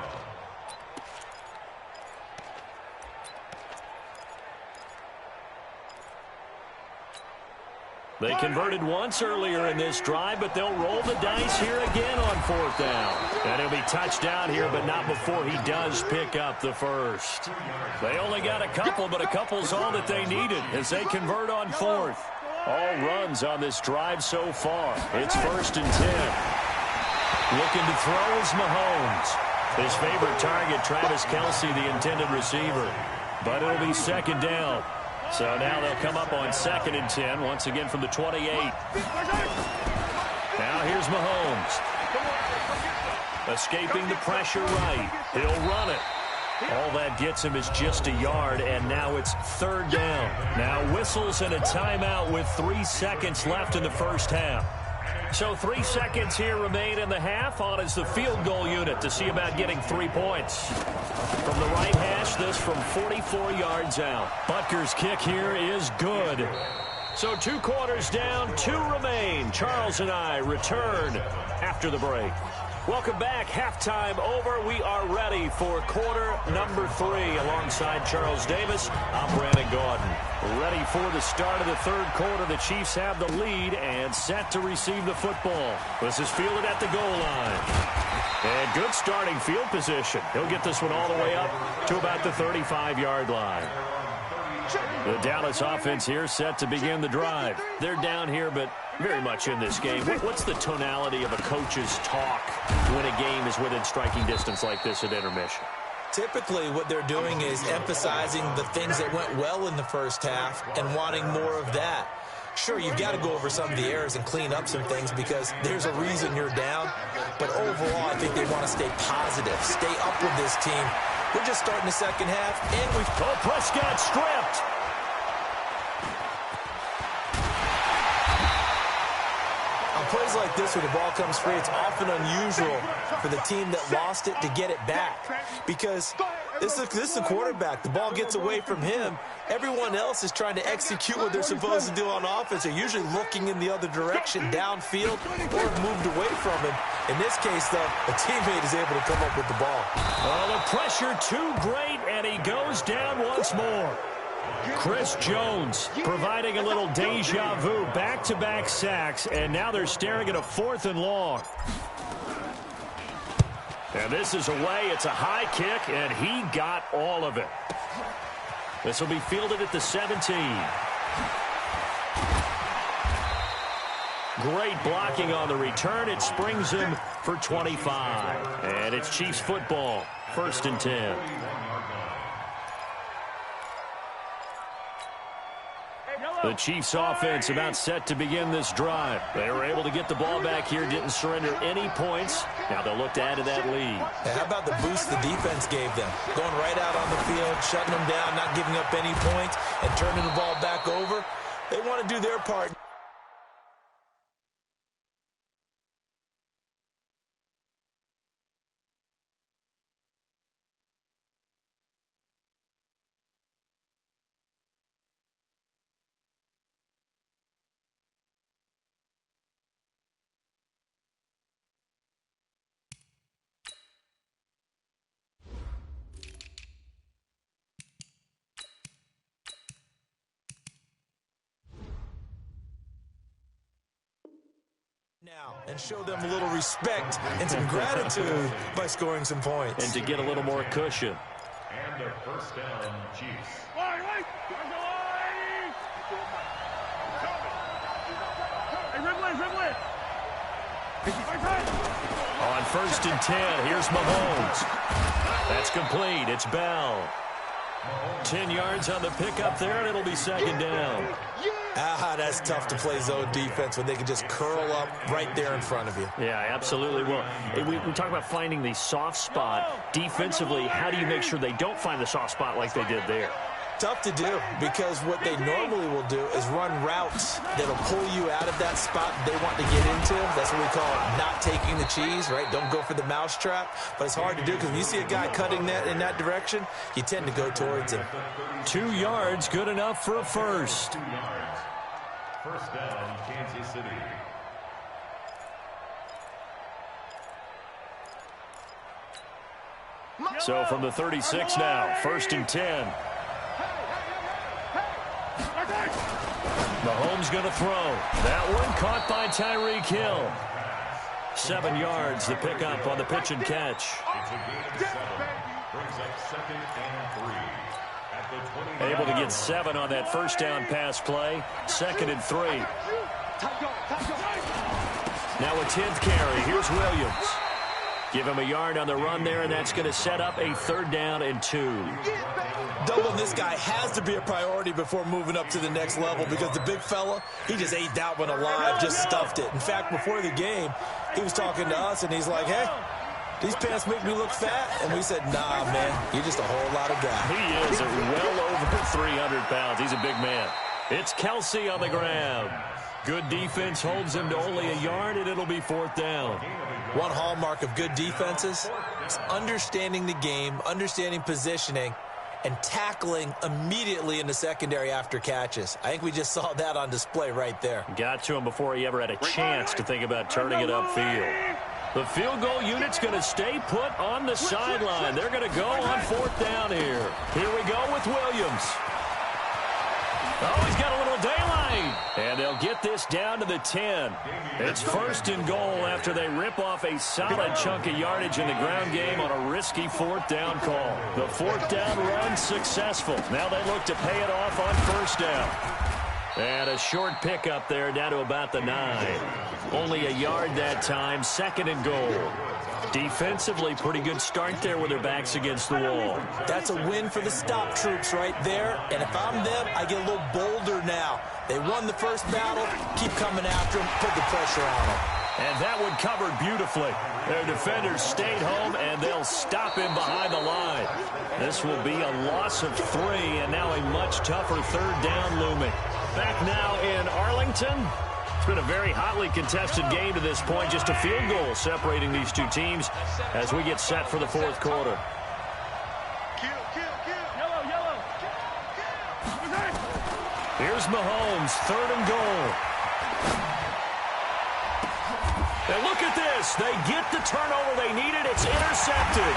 They converted once earlier in this drive, but they'll roll the dice here again on 4th down. And he'll be touched down here, but not before he does pick up the 1st. They only got a couple, but a couple's all that they needed as they convert on 4th. All runs on this drive so far. It's 1st and 10. Looking to throw is Mahomes. His favorite target, Travis Kelce, the intended receiver. But it'll be 2nd down. So now they'll come up on 2nd and 10, once again from the 28. Now here's Mahomes. Escaping the pressure right. He'll run it. All that gets him is just a yard, and now it's 3rd down. Now whistles and a timeout with 3 seconds left in the 1st half. So 3 seconds here remain in the half. On is the field goal unit to see about getting 3 points. From the right hash, this from 44 yards out. Butker's kick here is good. So 2 quarters down, 2 remain. Charles and I return after the break. Welcome back. Halftime over. We are ready for quarter number 3. Alongside Charles Davis, I'm Brandon Gaudin. Ready for the start of the 3rd quarter. The Chiefs have the lead and set to receive the football. This is fielded at the goal line. And good starting field position. He'll get this one all the way up to about the 35-yard line. The Dallas offense here set to begin the drive. They're down here, but very much in this game. What's the tonality of a coach's talk when a game is within striking distance like this at intermission? Typically, what they're doing is emphasizing the things that went well in the 1st half and wanting more of that. Sure, you've got to go over some of the errors and clean up some things because there's a reason you're down. But overall, I think they want to stay positive, stay up with this team. We're just starting the 2nd half, and we've... Oh, Prescott stripped. On plays like this where the ball comes free, it's often unusual for the team that lost it to get it back because this is a quarterback. The ball gets away from him. Everyone else is trying to execute what they're supposed to do on offense. They're usually looking in the other direction, downfield, or moved away from him. In this case, though, a teammate is able to come up with the ball. Oh, the pressure too great, and he goes down once more. Chris Jones providing a little deja vu, back-to-back sacks, and now they're staring at a 4th and long. And this is away. It's a high kick, and he got all of it. This will be fielded at the 17. Great blocking on the return. It springs him for 25. And it's Chiefs football, 1st and 10. The Chiefs offense about set to begin this drive. They were able to get the ball back here, didn't surrender any points. Now they'll look to add to that lead. How about the boost the defense gave them? Going right out on the field, shutting them down, not giving up any points, and turning the ball back over. They want to do their part. and show them a little respect and some gratitude by scoring some points. And to get a little more cushion. And a first down, Chiefs. On 1st and 10, here's Mahomes. That's complete. It's Bell. 10 yards on the pickup there, and it'll be 2nd down. That's tough to play zone defense when they can just curl up right there in front of you. Yeah, absolutely. Well, we talk about finding the soft spot. Defensively, how do you make sure they don't find the soft spot like they did there? Tough to do, because what they normally will do is run routes that'll pull you out of that spot they want to get into. That's what we call not taking the cheese, right? Don't go for the mousetrap. But it's hard to do, because when you see a guy cutting that in that direction, you tend to go towards him. 2 yards, good enough for a first. 2 yards. First down, Kansas City. So from the 36 now, 1st and 10. Mahomes going to throw. That one caught by Tyreek Hill. 7 yards, the pickup on the pitch and catch. It's a gain of 7. Brings up 2nd and 3. At the 20. Able to get 7 on that first down pass play. 2nd and 3. Now a 10th carry. Here's Williams. Give him a yard on the run there, and that's going to set up a 3rd down and 2. Doubling this guy has to be a priority before moving up to the next level, because the big fella, he just ate that one alive, just stuffed it. In fact, before the game, he was talking to us, and he's like, hey, these pants make me look fat. And we said, nah, man, you're just a whole lot of guy. He is well over 300 pounds. He's a big man. It's Kelsey on the ground. Good defense holds him to only a yard, and it'll be 4th down. One hallmark of good defenses is understanding the game, understanding positioning, and tackling immediately in the secondary after catches. I think we just saw that on display right there. Got to him before he ever had a chance to think about turning it upfield. The field goal unit's going to stay put on the sideline. They're going to go on 4th down here. Here we go with Williams. Oh, he's got a little daylight. And they'll get this down to the 10. It's 1st and goal after they rip off a solid chunk of yardage in the ground game on a risky 4th down call. The 4th down run successful. Now they look to pay it off on 1st down. And a short pickup there down to about the 9. Only a yard that time, 2nd and goal. Defensively, pretty good start there with their backs against the wall. That's a win for the stop troops right there. And if I'm them, I get a little bolder now. They won the first battle. Keep coming after them. Put the pressure on them. And that one covered beautifully. Their defenders stayed home, and they'll stop him behind the line. This will be a loss of 3, and now a much tougher 3rd down looming. Back now in Arlington. It's been a very hotly contested game to this point. Just a field goal separating these two teams as we get set for the 4th quarter. Here's Mahomes, 3rd and goal. And look at this. They get the turnover they needed. It's intercepted.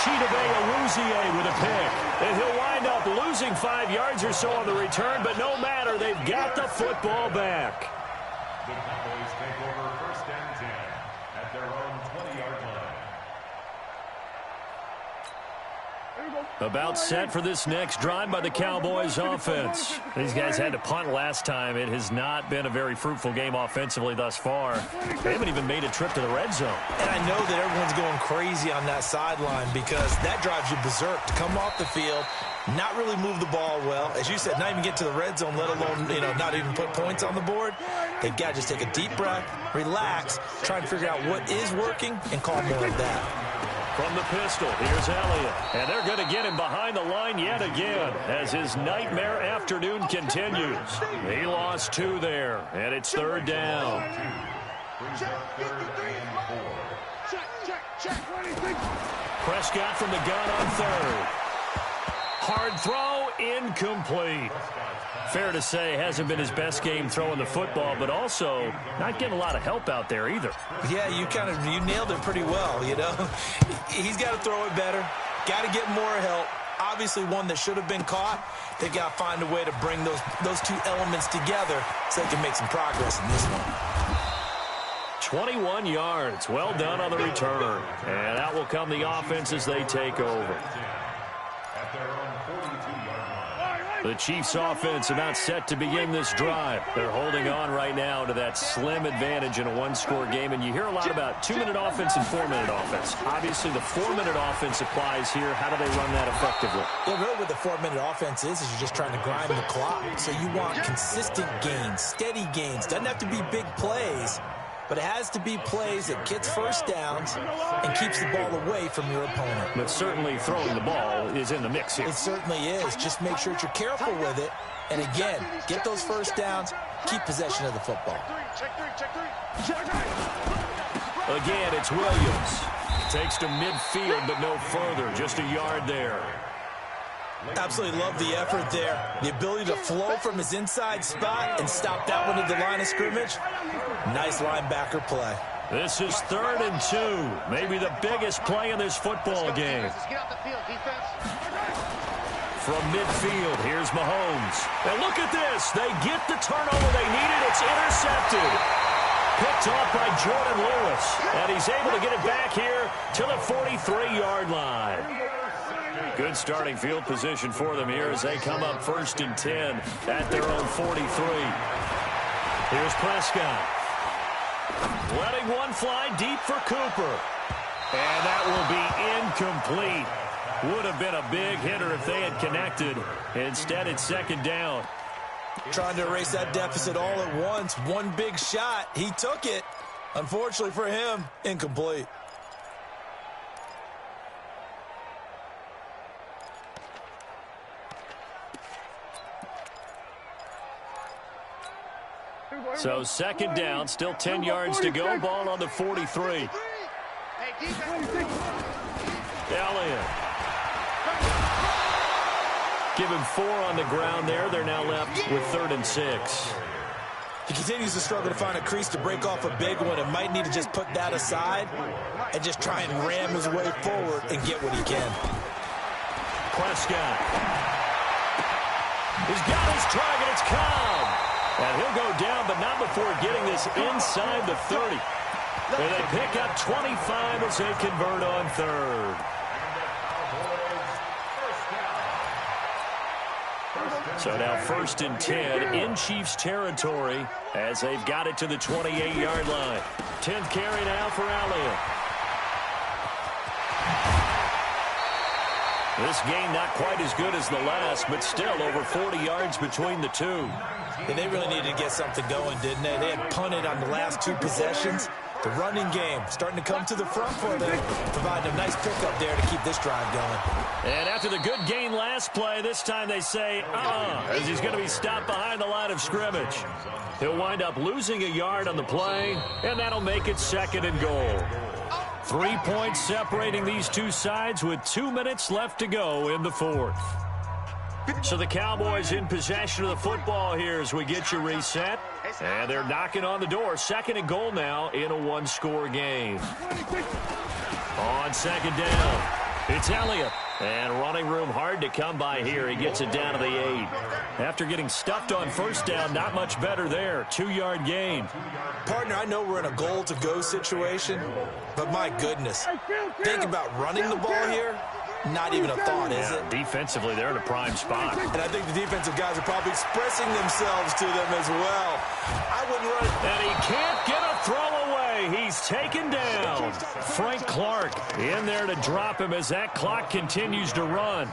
Chidobe Awuzie with a pick. And he'll wind up losing 5 yards or so on the return, but no matter, they've got the football back. The Cowboys take over 1st and 10 at their own 20-yard line. About set for this next drive by the Cowboys offense. These guys had to punt last time. It has not been a very fruitful game offensively thus far. They haven't even made a trip to the red zone. And I know that everyone's going crazy on that sideline because that drives you berserk to come off the field, not really move the ball well. As you said, not even get to the red zone, let alone, not even put points on the board. They've got to just take a deep breath, relax, try and figure out what is working, and call more of that. From the pistol, here's Elliott. And they're going to get him behind the line yet again as his nightmare afternoon continues. He lost 2 there, and it's 3rd down. Prescott from the gun on 3rd. Hard throw, incomplete. Fair to say, hasn't been his best game throwing the football, but also not getting a lot of help out there either. Yeah, you nailed it pretty well, He's got to throw it better, got to get more help. Obviously one that should have been caught. They've got to find a way to bring those 2 elements together so they can make some progress in this one. 21 yards. Well done on the return. And out will come the offense as they take over. At their own 42-yard line. The Chiefs offense about set to begin this drive. They're holding on right now to that slim advantage in a one-score game. And you hear a lot about 2-minute offense and 4-minute offense. Obviously, the 4-minute offense applies here. How do they run that effectively? Yeah, really what the 4-minute offense is you're just trying to grind the clock. So you want consistent gains, steady gains. Doesn't have to be big plays, but it has to be plays that gets first downs and keeps the ball away from your opponent. But certainly throwing the ball is in the mix here. It certainly is. Just make sure that you're careful with it. And again, get those first downs, keep possession of the football. Again, it's Williams. Takes to midfield, but no further. Just a yard there. Absolutely love the effort there. The ability to flow from his inside spot and stop that one at the line of scrimmage. Nice linebacker play. This is 3rd and 2. Maybe the biggest play in this football game. From midfield, here's Mahomes. And look at this. They get the turnover they needed. It's intercepted. Picked off by Jordan Lewis. And he's able to get it back here to the 43-yard line. Good starting field position for them here as they come up 1st and 10 at their own 43. Here's Prescott. Letting one fly deep for Cooper. And that will be incomplete. Would have been a big hitter if they had connected. Instead, it's 2nd down. Trying to erase that deficit all at once. One big shot. He took it. Unfortunately for him, incomplete. So 2nd down, still 10 yards to go. Ball on the 43. Elliott. Give him 4 on the ground there. They're now left with 3rd and 6. He continues to struggle to find a crease to break off a big one and might need to just put that aside and just try and ram his way forward and get what he can. Prescott. He's got his target. It's Cobb. And he'll go down, but not before getting this inside the 30. And they pick up 25 as they convert on 3rd. So now 1st and 10 in Chiefs territory as they've got it to the 28-yard line. 10th carry now for Elliott. This game not quite as good as the last, but still over 40 yards between the two. And they really needed to get something going, didn't they? They had punted on the last 2 possessions. The running game starting to come to the front for them, providing a nice pickup there to keep this drive going. And after the good gain last play, this time they say, as he's going to be stopped behind the line of scrimmage. He'll wind up losing a yard on the play, and that'll make it 2nd and goal. 3 points separating these two sides with 2 minutes left to go in the 4th. So the Cowboys in possession of the football here as we get you reset. And they're knocking on the door. 2nd and goal now in a one-score game. On 2nd down, it's Elliott. And running room hard to come by here. He gets it down to the 8. After getting stuffed on 1st down, not much better there. 2-yard gain. Partner, I know we're in a goal-to-go situation, but my goodness. Think about running the ball here. Not even a thought, is it? Defensively, they're in a prime spot. And I think the defensive guys are probably expressing themselves to them as well. I wouldn't run it. And he can't get a throw away. He's taken down. Frank Clark in there to drop him as that clock continues to run.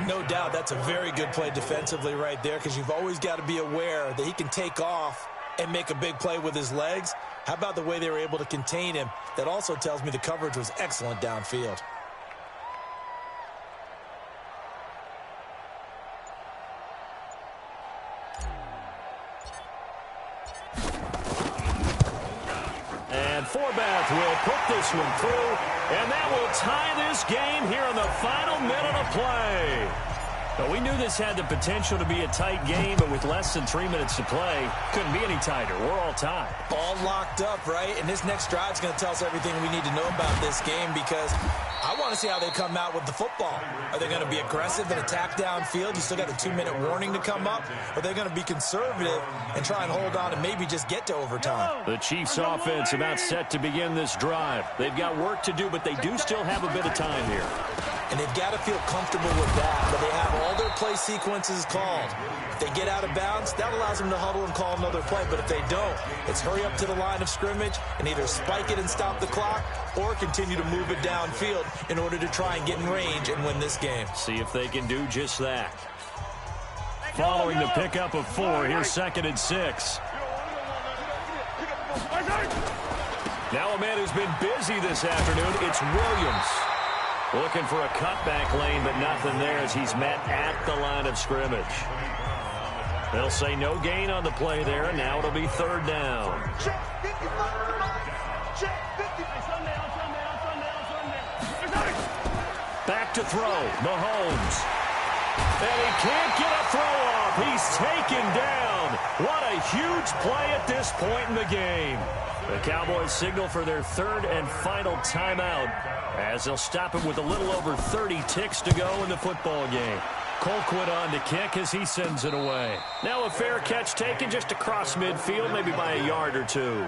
No doubt that's a very good play defensively right there because you've always got to be aware that he can take off and make a big play with his legs. How about the way they were able to contain him? That also tells me the coverage was excellent downfield. Forbath will put this one through, and that will tie this game here in the final minute of play. But we knew this had the potential to be a tight game, but with less than 3 minutes to play, couldn't be any tighter. We're all tied. All locked up, right? And this next drive is going to tell us everything we need to know about this game because I want to see how they come out with the football. Are they going to be aggressive and attack downfield? You still got the 2-minute warning to come up. Or are they going to be conservative and try and hold on and maybe just get to overtime? The Chiefs offense about set to begin this drive. They've got work to do, but they do still have a bit of time here. And they've got to feel comfortable with that, but they have all their play sequences called. If they get out of bounds, that allows them to huddle and call another play. But if they don't, it's hurry up to the line of scrimmage and either spike it and stop the clock or continue to move it downfield in order to try and get in range and win this game. See if they can do just that. Following the pickup of 4, here's 2nd and 6. Now a man who's been busy this afternoon, it's Williams. Looking for a cutback lane, but nothing there as he's met at the line of scrimmage. They'll say no gain on the play there, and now it'll be 3rd down. Back to throw, Mahomes. And he can't get a throw off. He's taken down. What a huge play at this point in the game. The Cowboys signal for their 3rd and final timeout as they'll stop it with a little over 30 ticks to go in the football game. Colquitt on to kick as he sends it away. Now a fair catch taken just across midfield, maybe by a yard or 2.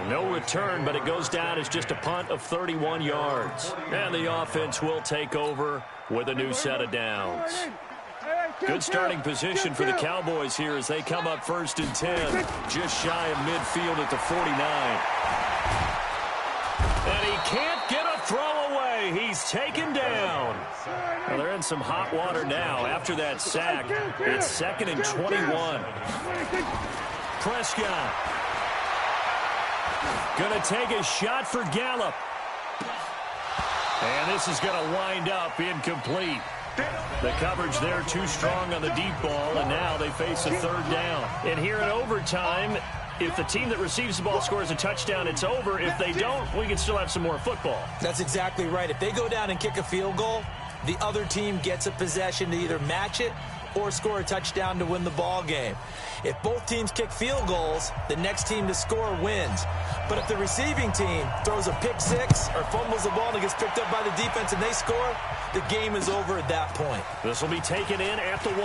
No return, but it goes down as just a punt of 31 yards. And the offense will take over with a new set of downs. Good starting position for the Cowboys here as they come up 1st and 10, just shy of midfield at the 49. And he can't get a throw away. He's taken down. Well, they're in some hot water now after that sack. It's 2nd and 21. Prescott going to take a shot for Gallup. And this is going to wind up incomplete. The coverage there too strong on the deep ball, and now they face a 3rd down. And here in overtime, if the team that receives the ball scores a touchdown, it's over. If they don't, we can still have some more football. That's exactly right. If they go down and kick a field goal, the other team gets a possession to either match it or score a touchdown to win the ball game. If both teams kick field goals, the next team to score wins. But if the receiving team throws a pick 6 or fumbles the ball and it gets picked up by the defense and they score, the game is over at that point. This will be taken in at the 1.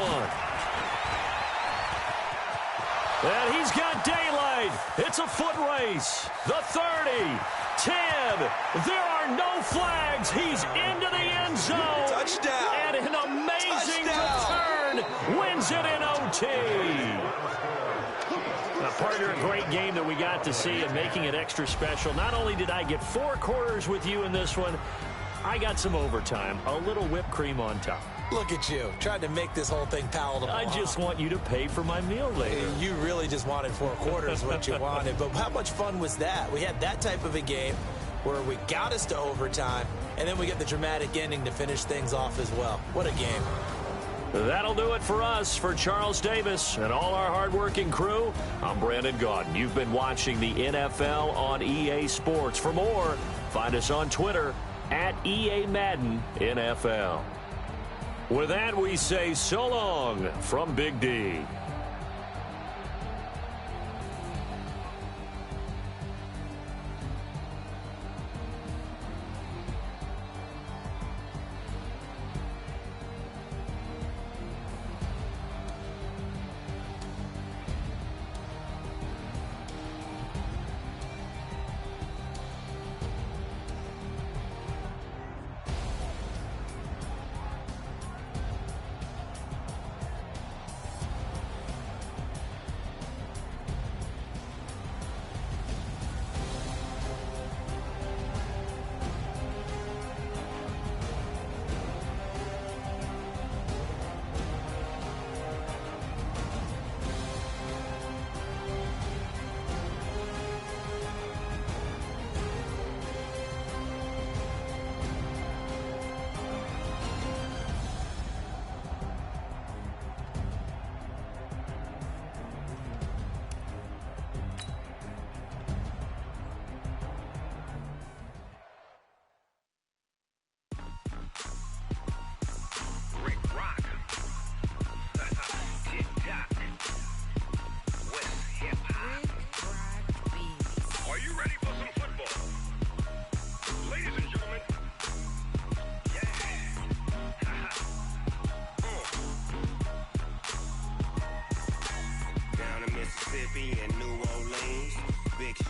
And he's got daylight. It's a foot race. The 30, 10. There are no flags. He's into the end zone. Touchdown. And an amazing return wins it in OT. Now, partner, a great game that we got to see and making it extra special. Not only did I get 4 quarters with you in this one, I got some overtime, a little whipped cream on top. Look at you, trying to make this whole thing palatable. I just want you to pay for my meal later. You really just wanted 4 quarters, what you wanted. But how much fun was that? We had that type of a game where we got us to overtime, and then we get the dramatic ending to finish things off as well. What a game. That'll do it for us. For Charles Davis and all our hardworking crew, I'm Brandon Gaudin. You've been watching the NFL on EA Sports. For more, find us on Twitter at EA Madden NFL. With that, we say so long from Big D.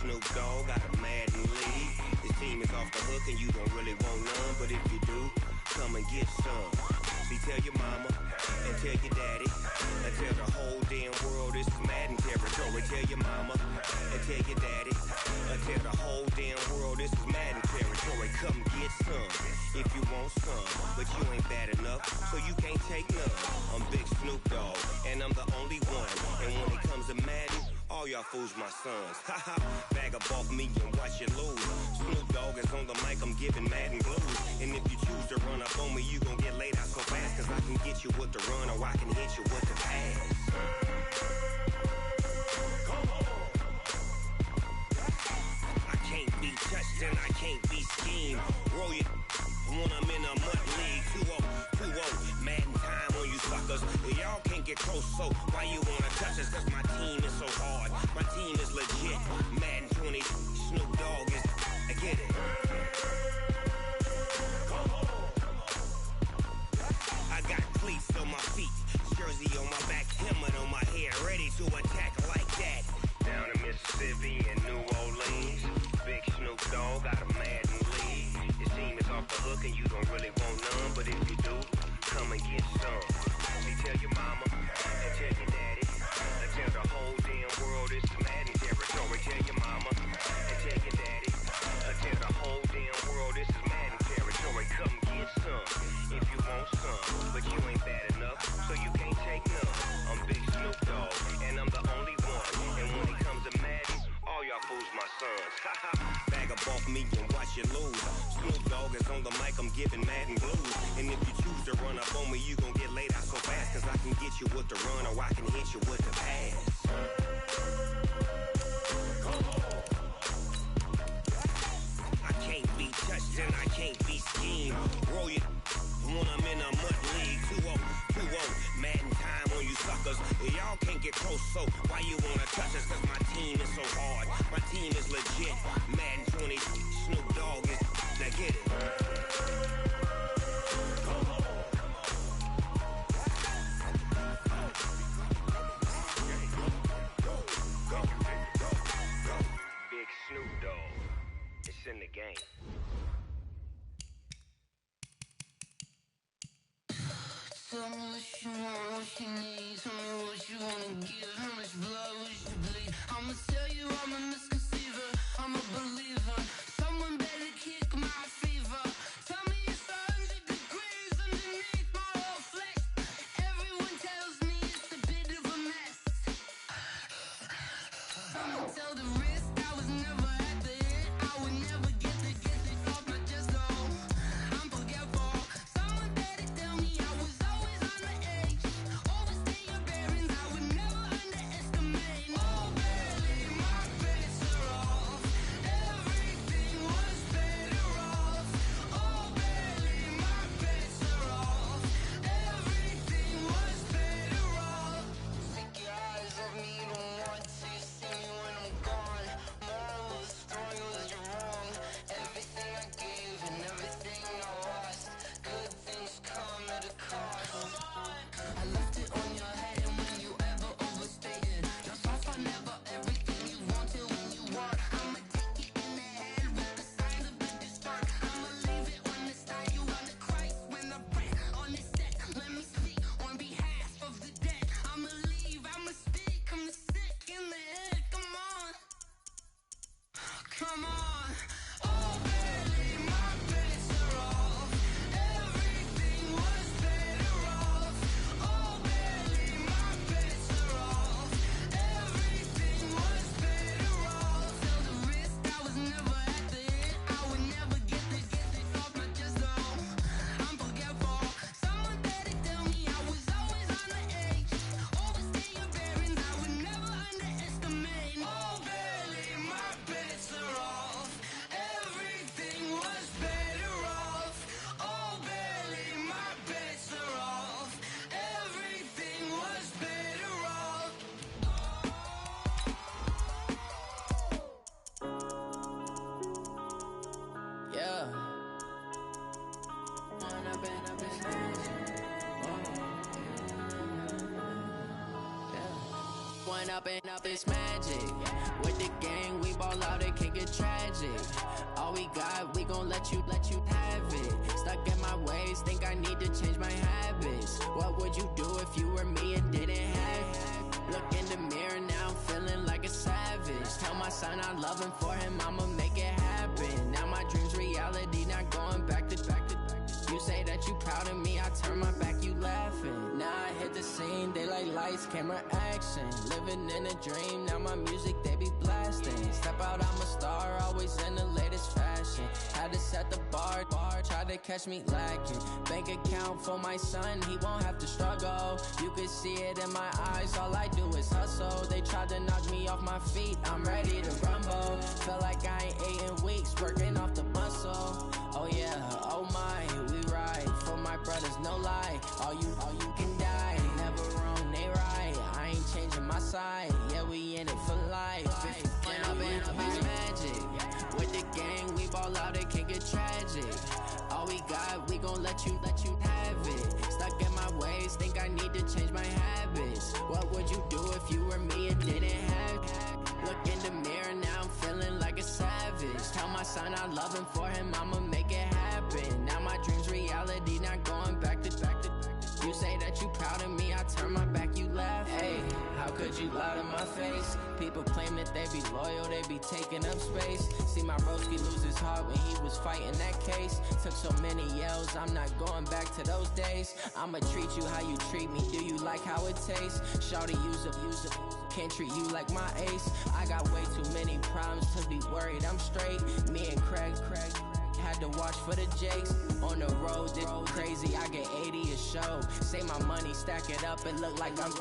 Snoop Dogg got a Madden lead. His team is off the hook and you don't really want none, but if you do, come and get some. See, tell your mama and tell your daddy and tell the whole damn world this is Madden territory. Tell your mama and tell your daddy and tell the whole damn world this is Madden territory. Come get some if you want some, but you ain't bad enough, so you can't take none. I'm Big Snoop Dogg, and I'm the only one. And when it comes to Madden, all y'all fools my sons. Haha, bag up off me and watch you lose. Snoop Dogg is on the mic, I'm giving Madden blues. And if you choose to run up on me, you gon' get laid out so fast, cause I can get you with the run or I can hit you with the pass. I can't be touched and I can't be schemed. Roll you when I'm in a mud league. 2-0, Madden time on you suckers. Y'all can't get close, so why you wanna touch us? Cause my team is so hard, my team is legit. Madden 20, Snoop Dogg is, I get it. I got cleats on my feet, jersey on my back, helmet on my head, ready to attack like that. Down in Mississippi and New Orleans, Big Snoop Dogg got a Madden lead. His team is off the hook and you don't really want none, but if you do, come and get some. See, tell your mama and tell your daddy and tell the whole damn world it's Madden territory. Tell your mama and tell your daddy and tell the whole damn world this is Madden territory. Come get some if you want some, but you ain't bad enough, so you can't take none. I'm Big Snoop Dogg, and I'm the only one. And when it comes to Madden, all y'all fools my sons. Haha, bag up off me and watch you lose. Snoop Dogg is on the mic, I'm giving Madden blues. And if you choose to run up on me, you gon' get laid out so fast, cause I can get you with the run or I can hit you with the pass. I can't be touched and I can't be schemed. Roll you when I'm in a mud league. 2-0, Madden time on you suckers. Y'all can't get close, so why you wanna touch us? Cause my team is so hard, my team is legit. Madden 20, Snoop Dogg is, now get it. Big Snoop Dogg, it's in the game. Tell me what you want, what you need. Tell me what you wanna give. How much blood would you bleed? I'ma tell you I'm a misconceiver. I'm a believer. Someone better kick my fever. Tell me it's 100 degrees underneath my whole flesh. Everyone tells me it's a bit of a mess. I'ma tell the risk I was never at the hit. I would never get this off my chest though. I'm forgetful. Someone better tell me I was always on the edge. Overstay your bearings, I would never underestimate. Oh, barely, my face are off. Throwing up and up this magic. With the gang, we ball out, it can get tragic. All we got, we gon' let you have it. Stuck in my ways, think I need to change my habits. What would you do if you were me and didn't have it? Look in the mirror now, I'm feeling like a savage. Tell my son I love him, for him I'ma make it happen. Now my dream's reality, not going back to. You say that you proud of me, I turn my back, you laughing. Now I hit the scene, they like lights, camera, action. Living in a dream, now my music, they be blasting. Step out, I'm a star, always in the latest fashion. Had to set the bar, try to catch me lacking. Bank account for my son, he won't have to struggle. You can see it in my eyes, all I do is hustle. They tried to knock me off my feet, I'm ready to rumble. Felt like I ain't ate in weeks, working off the muscle. Oh yeah, oh my, we ride for my brothers, no lie. All you can die, never wrong, they right. I ain't changing my side, yeah, we in it for life. Up and up is magic. With the gang, we ball out, it can get tragic. All we got, we gon' let you have it. Stuck in my ways, think I need to change my habits. What would you do if you were me and didn't have it? Look in the mirror, now I'm feeling like a savage. Tell my son I love him, for him I'ma make it happen. Now my dream's reality, not going back to. You say that you proud of me, I turn my back, you laugh. Hey, how could you lie to my face? People claim that they be loyal, they be taking up space. See my broski lose his heart when he was fighting that case. Took so many yells, I'm not going back to those days. I'ma treat you how you treat me, do you like how it tastes? Shawty, use up, can't treat you like my ace. I got way too many problems to be worried, I'm straight. Me and Craig had to watch for the Jakes. On the road, it's crazy, I get 80 a show. Say my money, stack it up, it look like I'm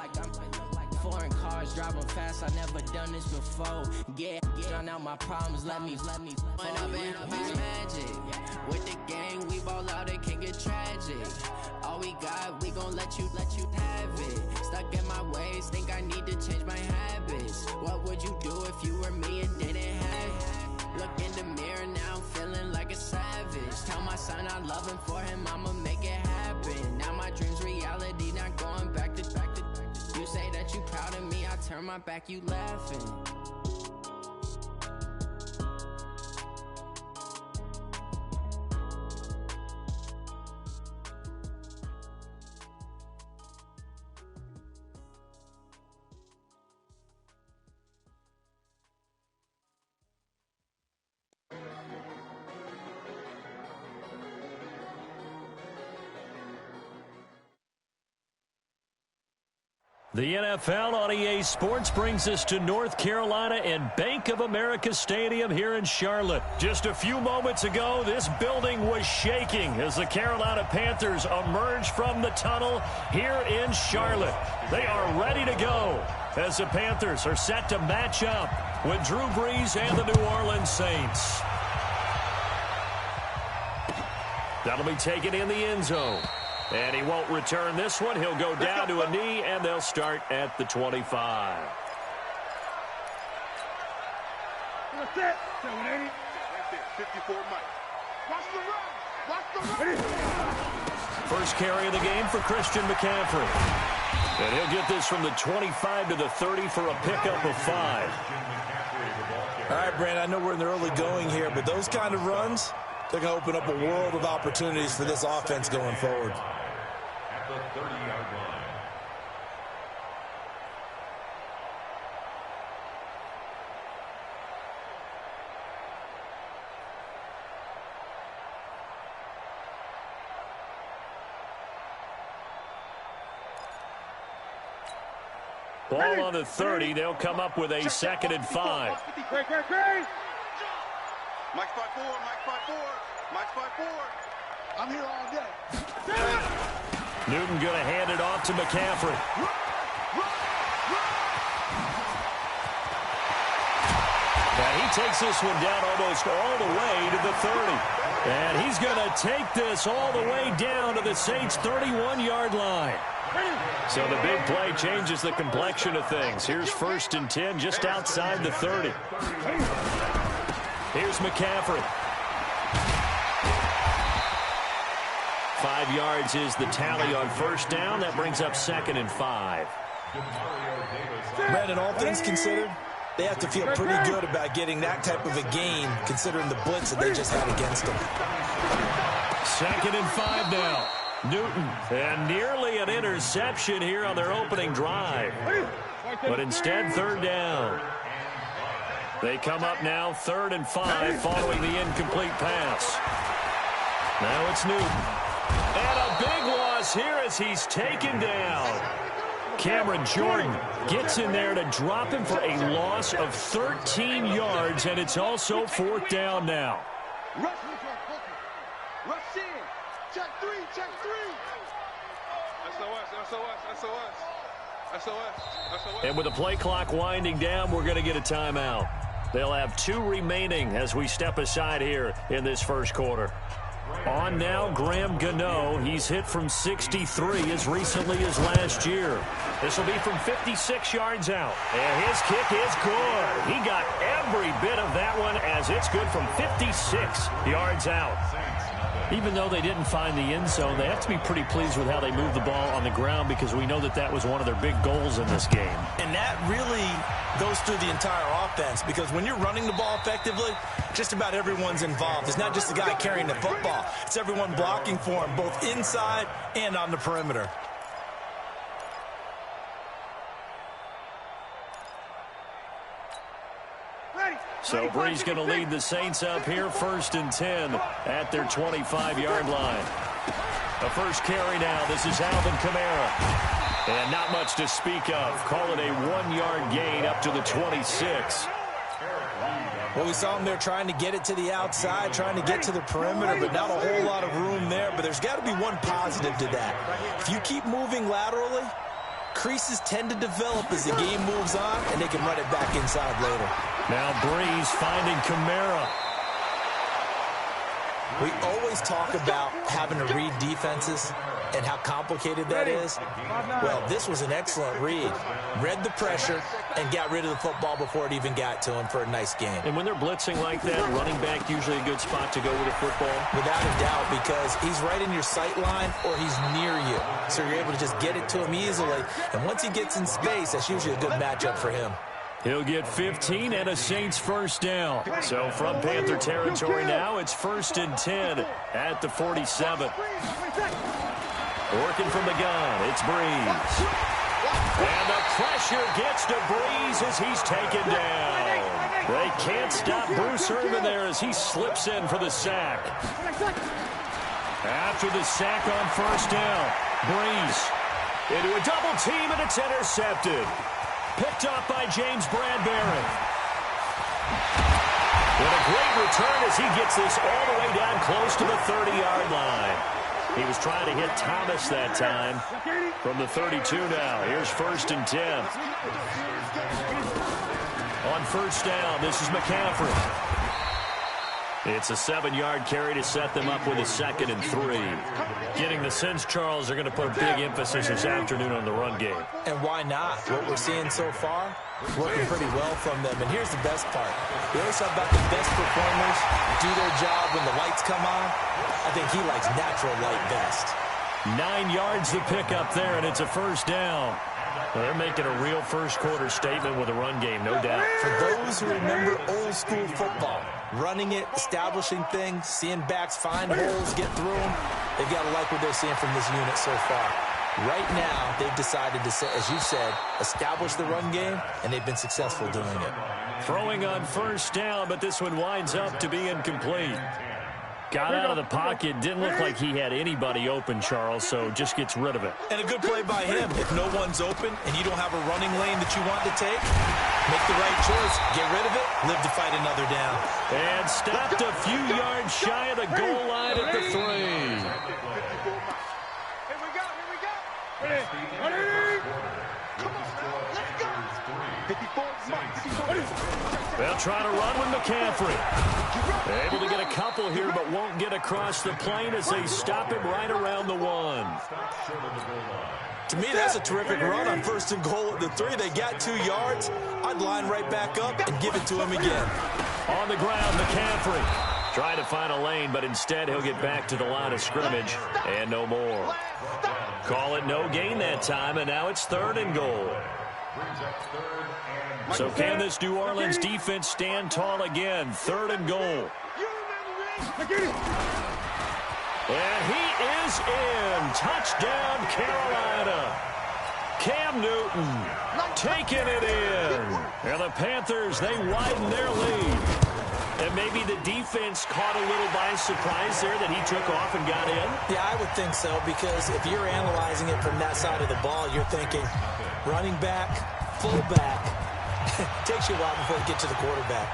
foreign cars, driving fast, I never done this before. Get on out my problems, let me up and up is magic. With the gang, we ball out, it can get tragic. All we got, we gon' let you have it. Stuck in my ways, think I need to change my habits. What would you do if you were me and didn't have it? Look in the mirror, now I'm feeling like a savage. Tell my son I love him, for him I'ma make it happen. Now my dream's reality, not going back to. You say that you proud of me, I turn my back, you laughing. The NFL on EA Sports brings us to North Carolina and Bank of America Stadium here in Charlotte. Just a few moments ago, this building was shaking as the Carolina Panthers emerged from the tunnel here in Charlotte. They are ready to go as the Panthers are set to match up with Drew Brees and the New Orleans Saints. That'll be taken in the end zone. And he won't return this one. He'll go down to a knee, and they'll start at the 25. That's it. 780. Right there. 54 Mike. Watch the run. Watch the run. First carry of the game for Christian McCaffrey. And he'll get this from the 25 to the 30 for a pickup of 5. All right, Brandon, I know we're in the early going here, but those kind of runs, they're going to open up a world of opportunities for this offense going forward. At the 30-yard line. Ball on the 30. They'll come up with a 2nd and 5. Great. Mike's 5-4, Mike's 5-4, Mike's 5-4. I'm here all day. Newton going to hand it off to McCaffrey. And he takes this one down almost all the way to the 30. And he's going to take this all the way down to the Saints' 31-yard line. So the big play changes the complexion of things. Here's 1st and 10 just outside the 30. Here's McCaffrey. 5 yards is the tally on 1st down. That brings up 2nd and 5. Brandon, all things considered, they have to feel pretty good about getting that type of a gain, considering the blitz that they just had against them. 2nd and 5 now. Newton, and nearly an interception here on their opening drive. But instead, 3rd down. They come up now 3rd and 5 following the incomplete pass. Now it's Newton. And a big loss here as he's taken down. Cameron Jordan gets in there to drop him for a loss of 13 yards, and it's also 4th down now. Rush in. Check three. SOS. And with the play clock winding down, we're going to get a timeout. They'll have 2 remaining as we step aside here in this first quarter. On now, Graham Gano. He's hit from 63 as recently as last year. This will be from 56 yards out. And his kick is good. He got every bit of that one as it's good from 56 yards out. Even though they didn't find the end zone, they have to be pretty pleased with how they moved the ball on the ground because we know that that was one of their big goals in this game. And that really goes through the entire offense because when you're running the ball effectively, just about everyone's involved. It's not just the guy carrying the football. It's everyone blocking for him, both inside and on the perimeter. So Bree's going to lead the Saints up here 1st and 10 at their 25-yard line. A first carry now. This is Alvin Kamara. And not much to speak of. Call it a 1-yard gain up to the 26. Well, we saw him there trying to get it to the outside, trying to get to the perimeter, but not a whole lot of room there. But there's got to be one positive to that. If you keep moving laterally, creases tend to develop as the game moves on, and they can run it back inside later. Now Breeze finding Kamara. We always talk about having to read defenses and how complicated that is. Well, this was an excellent read. Read the pressure and got rid of the football before it even got to him for a nice game. And when they're blitzing like that, running back usually a good spot to go with the football? Without a doubt, because he's right in your sight line or he's near you. So you're able to just get it to him easily. And once he gets in space, that's usually a good matchup for him. He'll get 15 and a Saints first down. So from Panther territory now, it's 1st and 10 at the 47. Working from the gun, it's Breeze. And the pressure gets to Breeze as he's taken down. They can't stop Bruce Irvin there as he slips in for the sack. After the sack on 1st down, Breeze into a double team, and it's intercepted. Picked up by James Bradbury. And a great return as he gets this all the way down close to the 30-yard line. He was trying to hit Thomas that time from the 32 now. Here's 1st and 10. On 1st down, this is McCaffrey. It's a 7-yard carry to set them up with a 2nd and 3. Getting the sense, Charles, they're going to put a big emphasis this afternoon on the run game. And why not? What we're seeing so far, working pretty well from them. And here's the best part. We always talk about the best performers do their job when the lights come on. I think he likes natural light best. 9 yards to pick up there, and it's a 1st down. Well, they're making a real first-quarter statement with a run game, no doubt. For those who remember old-school football, running it, establishing things, seeing backs find holes, get through them, they've got to like what they're seeing from this unit so far. Right now, they've decided to, as you said, establish the run game, and they've been successful doing it. Throwing on 1st down, but this one winds up to be incomplete. Got out of the pocket. Didn't look like he had anybody open, Charles, so just gets rid of it. And a good play by him. If no one's open and you don't have a running lane that you want to take, make the right choice. Get rid of it. Live to fight another down. And stopped a few yards shy of the goal line at the 3. Here we go. Ready. Come on now. Let's go. 54. They'll try to run with McCaffrey. Able to get a couple here, but won't get across the plane as they stop him right around the 1. To me, that's a terrific run on 1st and goal at the 3. They got 2 yards. I'd line right back up and give it to him again. On the ground, McCaffrey. Trying to find a lane, but instead he'll get back to the line of scrimmage and no more. Call it no gain that time, and now it's 3rd and goal. So can this New Orleans defense stand tall again? 3rd and goal. And he is in. Touchdown, Carolina. Cam Newton taking it in. And the Panthers, they widen their lead. And maybe the defense caught a little by surprise there that he took off and got in? Yeah, I would think so, because if you're analyzing it from that side of the ball, you're thinking running back, fullback. Takes you a while before you get to the quarterback.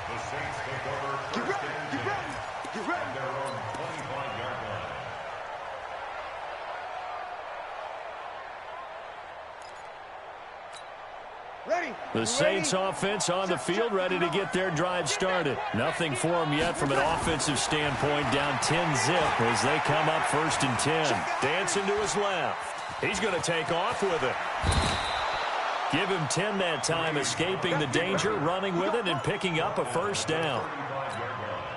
The Saints take over first and 10 from their own 25-yard line. The Saints offense on the field, ready to get their drive started. Nothing for them yet from an offensive standpoint, down 10-zip as they come up 1st and 10. Dancing to his left. He's going to take off with it. Give him 10 that time, escaping the danger, running with it, and picking up a 1st down.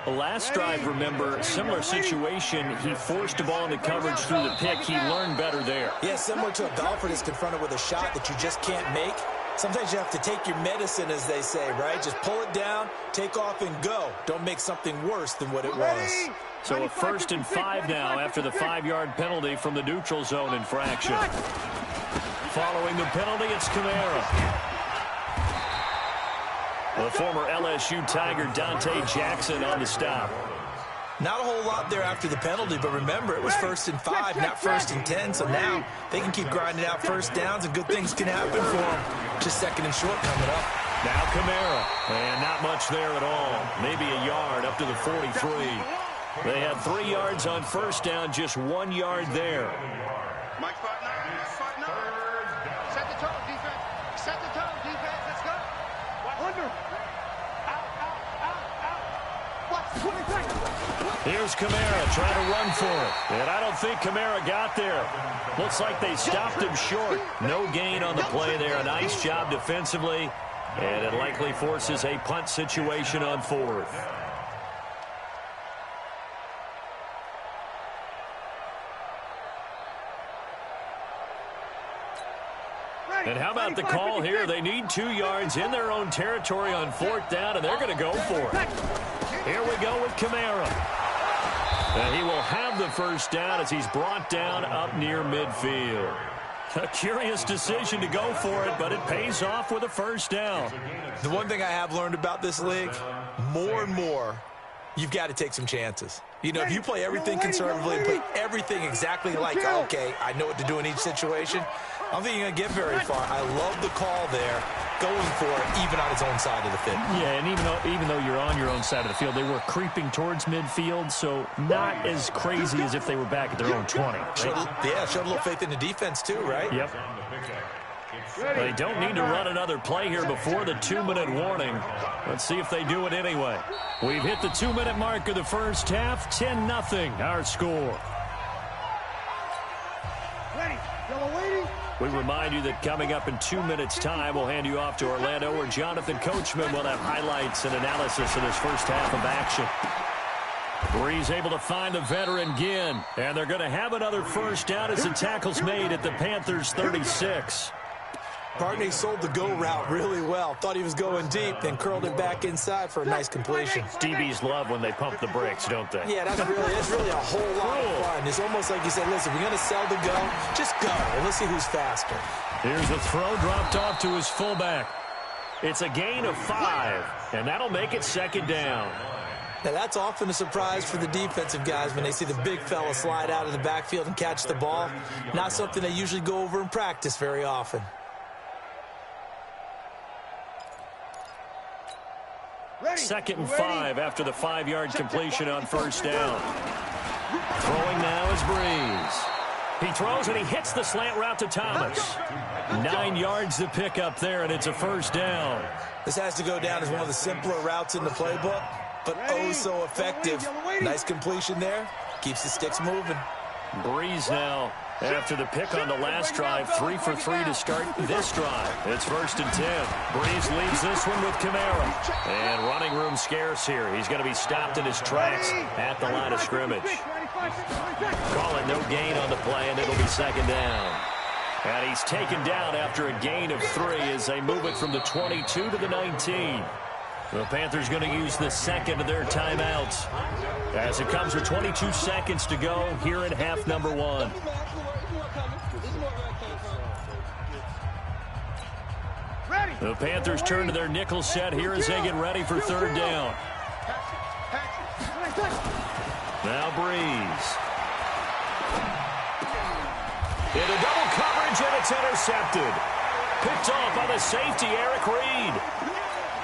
Last drive, remember, similar situation. He forced the ball into coverage through the pick. He learned better there. Yeah, similar to a golfer that's confronted with a shot that you just can't make. Sometimes you have to take your medicine, as they say, right? Just pull it down, take off, and go. Don't make something worse than what it was. So a 1st and 5 now after the 5-yard penalty from the neutral zone infraction. Following the penalty, it's Kamara. The former LSU Tiger Dante Jackson on the stop. Not a whole lot there after the penalty, but remember, it was 1st and 5, not 1st and 10, so now they can keep grinding out 1st downs, and good things can happen for them. Just 2nd and short coming up. Now Kamara, and not much there at all. Maybe a yard up to the 43. They had 3 yards on 1st down, just 1 yard there. Mike, spot 9. Set the tone, defense. Set the tone, defense. Let's go. Under. Here's Kamara trying to run for it. And I don't think Kamara got there. Looks like they stopped him short. No gain on the play there. A nice job defensively. And it likely forces a punt situation on 4th. And how about the call here? They need 2 yards in their own territory on 4th down, and they're going to go for it. Here we go with Kamara. And he will have the 1st down as he's brought down up near midfield. A curious decision to go for it, but it pays off with a 1st down. The one thing I have learned about this league, more and more, you've got to take some chances. You know, if you play everything conservatively and play everything exactly like, okay, I know what to do in each situation, I don't think you're going to get very far. I love the call there, going for it, even on his own side of the field. Yeah, and even though you're on your own side of the field, they were creeping towards midfield, so not as crazy as if they were back at their own 20. Right? Showed a little faith in the defense too, right? Yep. They don't need to run another play here before the 2-minute warning. Let's see if they do it anyway. We've hit the 2-minute mark of the 1st half. 10-0 our score. We remind you that coming up in 2 minutes' time, we'll hand you off to Orlando, where Jonathan Coachman will have highlights and analysis of this 1st half of action. Breeze able to find the veteran Ginn, and they're going to have another 1st down as the tackle's made at the Panthers' 36. Barney sold the go route really well. Thought he was going deep, then curled it back inside for a nice completion. DBs love when they pump the brakes, don't they? Yeah, that's really a whole lot of fun. It's almost like you said, listen, we're going to sell the go. Just go, and let's see who's faster. Here's the throw dropped off to his fullback. It's a gain of 5, and that'll make it 2nd down. Now, that's often a surprise for the defensive guys when they see the big fella slide out of the backfield and catch the ball. Not something they usually go over in practice very often. Second and 5 after the 5-yard completion on 1st down. Throwing now is Breeze. He throws and he hits the slant route to Thomas. 9 yards to pick up there, and it's a 1st down. This has to go down as one of the simpler routes in the playbook, but oh so effective. Nice completion there. Keeps the sticks moving. Breeze now, after the pick on the last drive, 3 for 3 to start this drive. It's 1st and 10. Breeze leads this one with Kamara. And running room scarce here. He's going to be stopped in his tracks at the line of scrimmage. Call it no gain on the play, and it'll be second down. And he's taken down after a gain of 3 as they move it from the 22 to the 19. The Panthers going to use the second of their timeouts as it comes with 22 seconds to go here in half number 1. The Panthers turn to their nickel set here as they get ready for third down. Now Breeze. Into double coverage, and it's intercepted. Picked off on the safety, Eric Reed.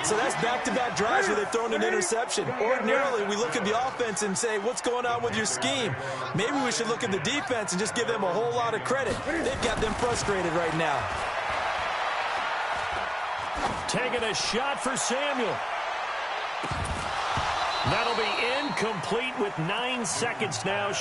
So that's back-to-back drives where they've thrown an interception. Ordinarily, we look at the offense and say, what's going on with your scheme? Maybe we should look at the defense and just give them a whole lot of credit. They've got them frustrated right now. Taking a shot for Samuel. That'll be incomplete with 9 seconds now.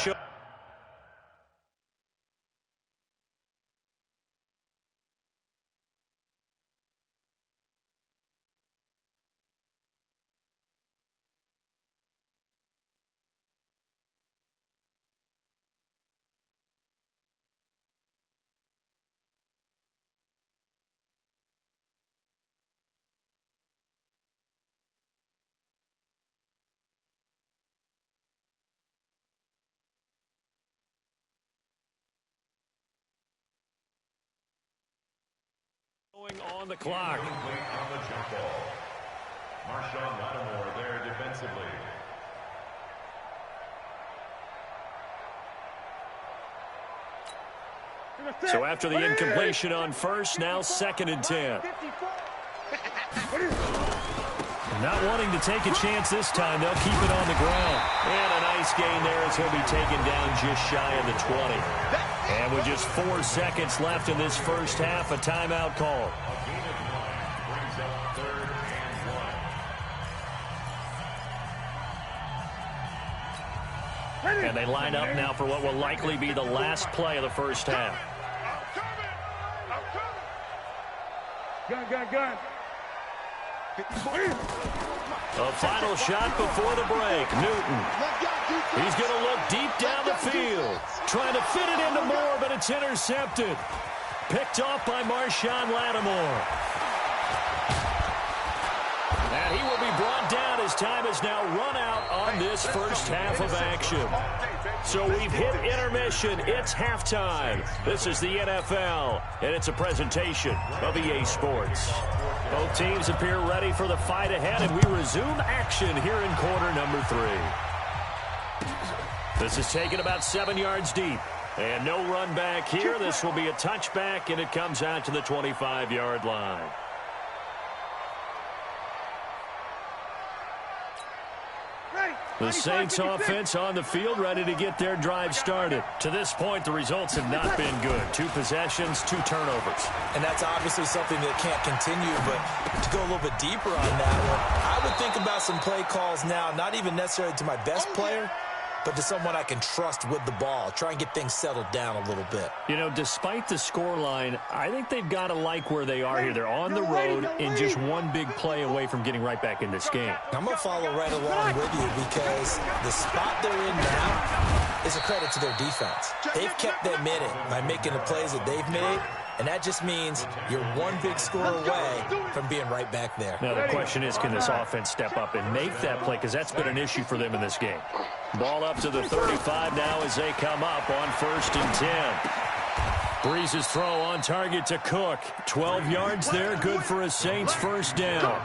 On the clock. On the jump ball. Marshawn Lattimore there defensively. So after the incompletion on first, now 2nd and 10. Not wanting to take a chance this time, they'll keep it on the ground. And a nice gain there as he'll be taken down just shy of the 20. And with just 4 seconds left in this first half, a timeout call. A gain of 9 brings up 3rd and 1. And they line up now for what will likely be the last play of the first half. Gun. A final shot before the break. Newton. He's going to look deep down the field. Trying to fit it into Moore, but it's intercepted. Picked off by Marshawn Lattimore. And he will be brought down as time has now run out on this first half of action. So we've hit intermission. It's halftime. This is the NFL, and it's a presentation of EA Sports. Both teams appear ready for the fight ahead, and we resume action here in quarter number 3. This is taken about 7 yards deep. And no run back here. This will be a touchback, and it comes out to the 25-yard line. The Saints offense on the field, ready to get their drive started. To this point, the results have not been good. 2 possessions, 2 turnovers. And that's obviously something that can't continue, but to go a little bit deeper on that one, I would think about some play calls now, not even necessarily to my best player, but to someone I can trust with the ball. Try and get things settled down a little bit. You know, despite the scoreline, I think they've got to like where they are here. They're on the road and just one big play away from getting right back in this game. I'm going to follow right along with you because the spot they're in now is a credit to their defense. They've kept them in it by making the plays that they've made, and that just means you're one big score away from being right back there. Now, the question is, can this offense step up and make that play? Because that's been an issue for them in this game. Ball up to the 35 now as they come up on 1st and 10. Breeze's throw on target to Cook. 12 yards there, good for a Saints first down.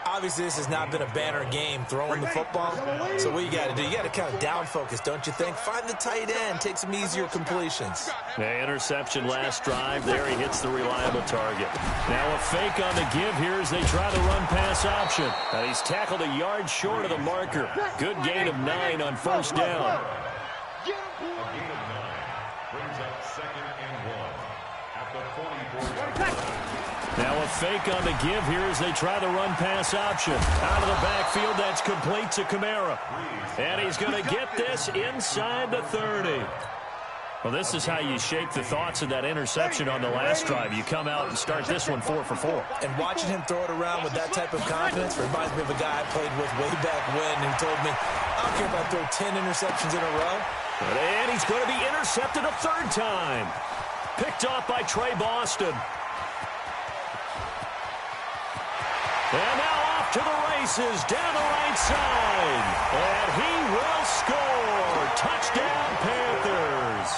Obviously, this has not been a banner game throwing the football. So what you got to do, you got to kind of down focus, don't you think? Find the tight end, take some easier completions. The interception last drive. There he hits the reliable target. Now a fake on the give here as they try the run pass option. And he's tackled a yard short of the marker. Good gain of 9 on first down. A gain of 9 brings up 2nd and 1 at the 44-yard line. Now a fake on the give here as they try the run pass option. Out of the backfield, that's complete to Kamara. And he's going to get this inside the 30. Well, this is how you shake the thoughts of that interception on the last drive. You come out and start this one 4 for 4. And watching him throw it around with that type of confidence reminds me of a guy I played with way back when who told me, I don't care if I throw 10 interceptions in a row. And he's going to be intercepted a third time. Picked off by Trey Boston. And now off to the races down the right side. And he will score. Touchdown, Panthers.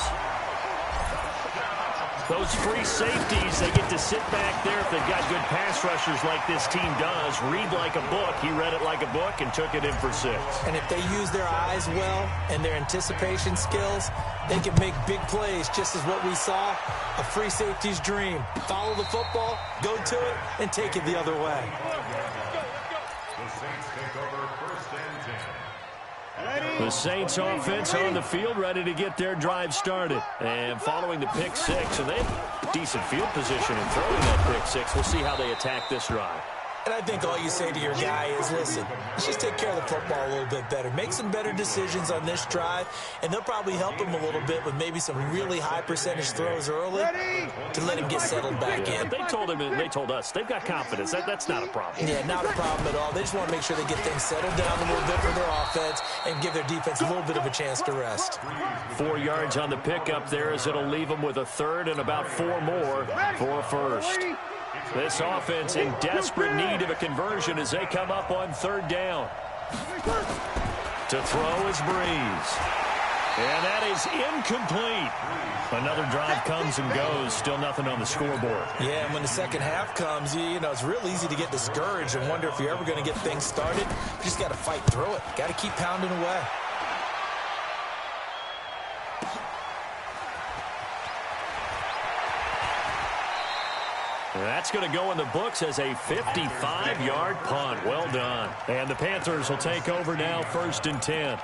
Those free safeties, they get to sit back there if they've got good pass rushers like this team does. Read like a book. He read it like a book and took it in for 6. And if they use their eyes well and their anticipation skills, they can make big plays, just as what we saw, a free safety's dream. Follow the football, go to it, and take it the other way. The Saints take over 1st and 10. The Saints offense on the field, ready to get their drive started. And following the pick 6, and they have decent field position in throwing that pick 6. We'll see how they attack this drive. And I think all you say to your guy is, listen, let's just take care of the football a little bit better. Make some better decisions on this drive, and they'll probably help him a little bit with maybe some really high percentage throws early to let him get settled back in. They told him, and they told us, they've got confidence. That's not a problem. Yeah, not a problem at all. They just want to make sure they get things settled down a little bit for their offense and give their defense a little bit of a chance to rest. 4 yards on the pickup there as it'll leave them with a third and about 4 more for a first. This offense in desperate need of a conversion as they come up on 3rd down. To throw is Breeze. And that is incomplete. Another drive comes and goes. Still nothing on the scoreboard. Yeah, and when the second half comes, you know, it's real easy to get discouraged and wonder if you're ever going to get things started. You just got to fight through it. Got to keep pounding away. That's going to go in the books as a 55-yard punt. Well done. And the Panthers will take over now, 1st and 10.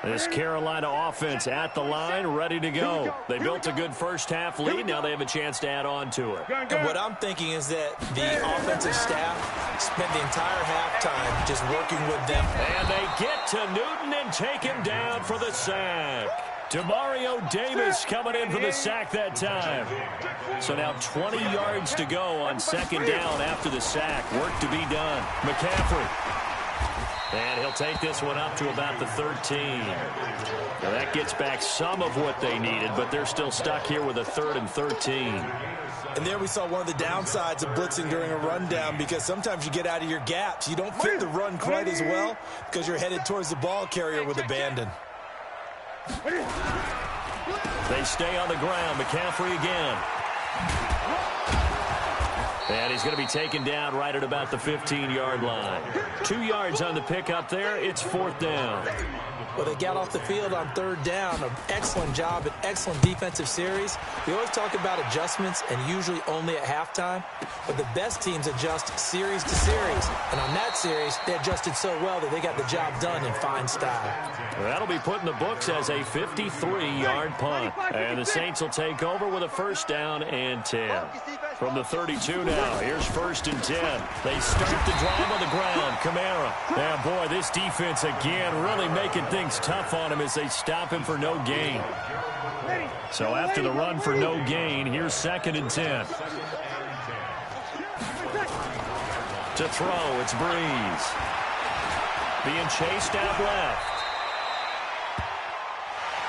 This Carolina offense at the line, ready to go. They built a good first half lead. Now they have a chance to add on to it. And what I'm thinking is that the offensive staff spent the entire halftime just working with them. And they get to Newton and take him down for the sack. Demario Davis coming in for the sack that time. So now 20 yards to go on 2nd down after the sack. Work to be done. McCaffrey. And he'll take this one up to about the 13. Now that gets back some of what they needed, but they're still stuck here with a 3rd and 13. And there we saw one of the downsides of blitzing during a rundown, because sometimes you get out of your gaps. You don't fit the run quite as well because you're headed towards the ball carrier with abandon. They stay on the ground. McCaffrey again. And he's going to be taken down right at about the 15-yard line. 2 yards on the pickup there. It's 4th down. Well, they got off the field on 3rd down. An excellent job, an excellent defensive series. We always talk about adjustments and usually only at halftime. But the best teams adjust series to series. And on that series, they adjusted so well that they got the job done in fine style. That'll be put in the books as a 53-yard punt. And the Saints will take over with a 1st down and 10. From the 32 now, here's 1st and 10. They start the drive on the ground. Kamara. Now, boy, this defense again really making things tough on him as they stop him for no gain. So after the run for no gain, here's 2nd and 10. To throw, it's Breeze. Being chased out left.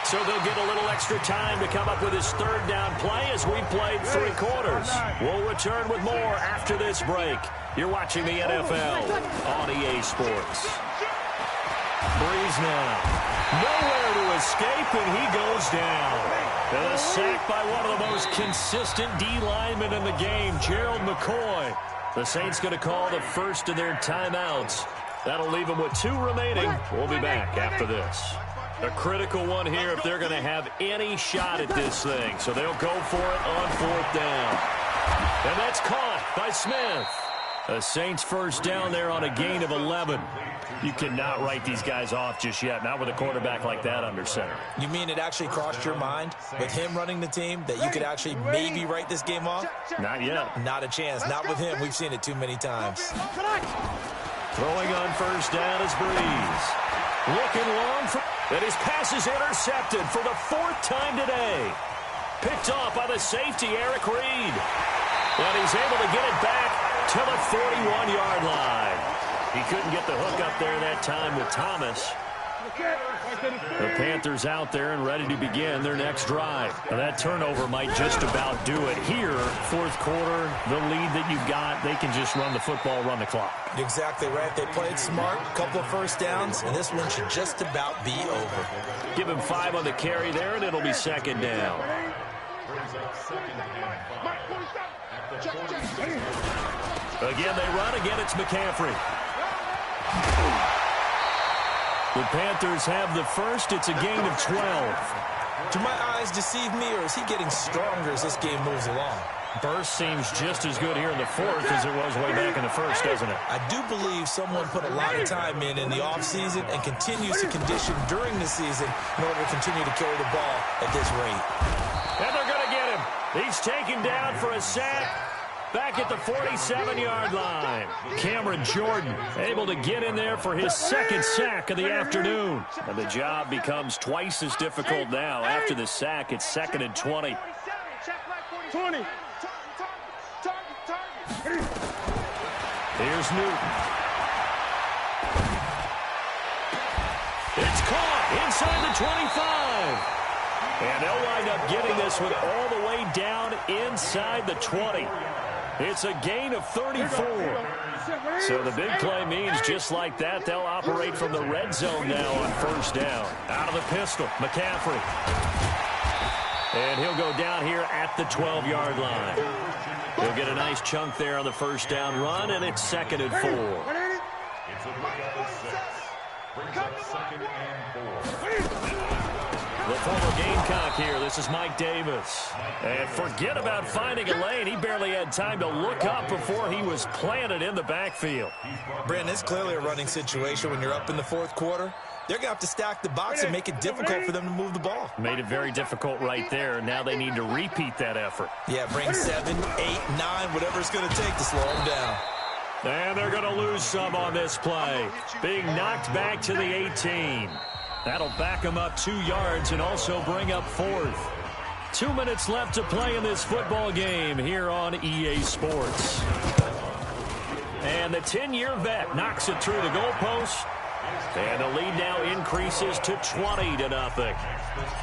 So they'll get a little extra time to come up with his 3rd down play as we played 3 quarters. We'll return with more after this break. You're watching the NFL on EA Sports. Breeze now. Nowhere to escape, and he goes down. And a sack by one of the most consistent D linemen in the game, Gerald McCoy. The Saints going to call the first of their timeouts. That'll leave them with 2 remaining. We'll be back after this. A critical one here if they're going to have any shot at this thing. So they'll go for it on 4th down. And that's caught by Smith. The Saints 1st down there on a gain of 11. You cannot write these guys off just yet, not with a quarterback like that under center. You mean it actually crossed your mind with him running the team that you could actually maybe write this game off? Not yet. Not a chance. Not with him. We've seen it too many times. Throwing on 1st down is Breeze. Looking long for... And his pass is intercepted for the 4th time today. Picked off by the safety, Eric Reed. And he's able to get it back to the 41-yard line. He couldn't get the hook up there that time with Thomas. The Panthers out there and ready to begin their next drive. Now that turnover might just about do it here. Fourth quarter, the lead that you've got, they can just run the football, run the clock. Exactly right. They played smart, couple of first downs, and this one should just about be over. Give him 5 on the carry there, and it'll be second down. Again, they run. Again, it's McCaffrey. The Panthers have the first. It's a gain of 12. Do my eyes deceive me, or is he getting stronger as this game moves along? Burst seems just as good here in the fourth as it was way back in the first, doesn't it? I do believe someone put a lot of time in the offseason and continues to condition during the season in order to continue to carry the ball at this rate. And they're going to get him. He's taken down for a sack. Back at the 47-yard line. Cameron Jordan able to get in there for his second sack of the afternoon. And the job becomes twice as difficult now. After the sack, it's 2nd and 20. 20. Here's Newton. It's caught inside the 25. And they'll wind up getting this one all the way down inside the 20. It's a gain of 34. So the big play means just like that, they'll operate from the red zone now on first down. Out of the pistol, McCaffrey. And he'll go down here at the 12-yard line. He'll get a nice chunk there on the first down run, and it's 2nd and 4. It's a pickup of 6. Brings up 2nd and 4. The former Gamecock here. This is Mike Davis. And forget about finding a lane. He barely had time to look up before he was planted in the backfield. Brandon, it's clearly a running situation when you're up in the fourth quarter. They're going to have to stack the box and make it difficult for them to move the ball. Made it very difficult right there. Now they need to repeat that effort. Yeah, bring 7, 8, 9, whatever it's going to take to slow them down. And they're going to lose some on this play. Being knocked back to the 18. That'll back them up 2 yards and also bring up 4th. 2 minutes left to play in this football game here on EA Sports. And the 10-year vet knocks it through the goalpost. And the lead now increases to 20-0.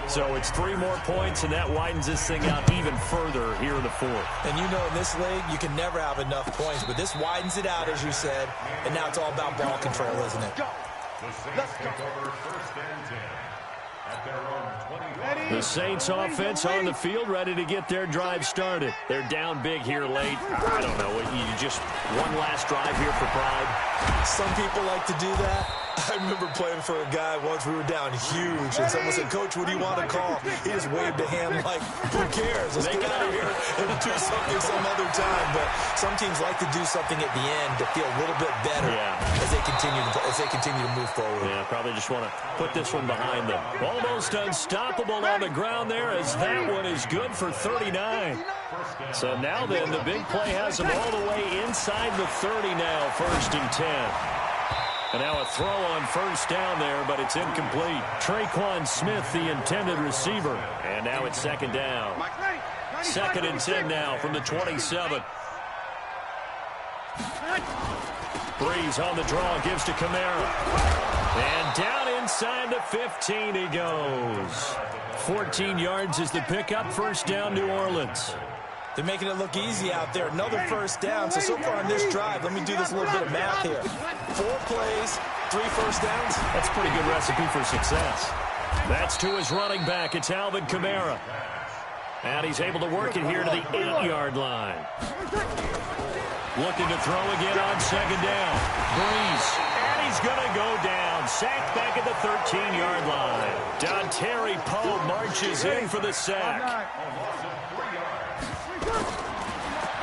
So it's 3 more points, and that widens this thing out even further here in the fourth. And you know in this league, you can never have enough points, but this widens it out, as you said, and now it's all about ball control, isn't it? The Saints take over 1st and 10 at their own 20. The Saints offense on the field, ready to get their drive started. They're down big here late. I don't know. You just one last drive here for pride. Some people like to do that. I remember playing for a guy once. We were down huge, and someone said, "Coach, what do you want to call?" He just waved a hand like, "Who cares? Let's get out of here and do something some other time." But some teams like to do something at the end to feel a little bit better as they continue to move forward. Yeah, probably just want to put this one behind them. Almost unstoppable on the ground there, as that one is good for 39. So now then, the big play has them all the way inside the 30 now, 1st and 10. And now a throw on first down there, but it's incomplete. Traquan Smith, the intended receiver. And now it's 2nd down. 2nd and 10 now from the 27. Breeze on the draw, gives to Kamara. And down inside the 15 he goes. 14 yards is the pickup. First down, New Orleans. They're making it look easy out there. Another first down. So far on this drive, let me do this little bit of math here. 4 plays, 3 first downs. That's a pretty good recipe for success. That's to his running back. It's Alvin Kamara. And he's able to work it here to the 8-yard line. Looking to throw again on 2nd down. Breeze. And he's going to go down. Sacked back at the 13-yard line. Dontari Poe marches in for the sack.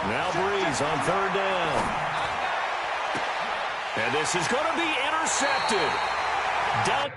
Now Breeze on 3rd down. And this is going to be intercepted. Down.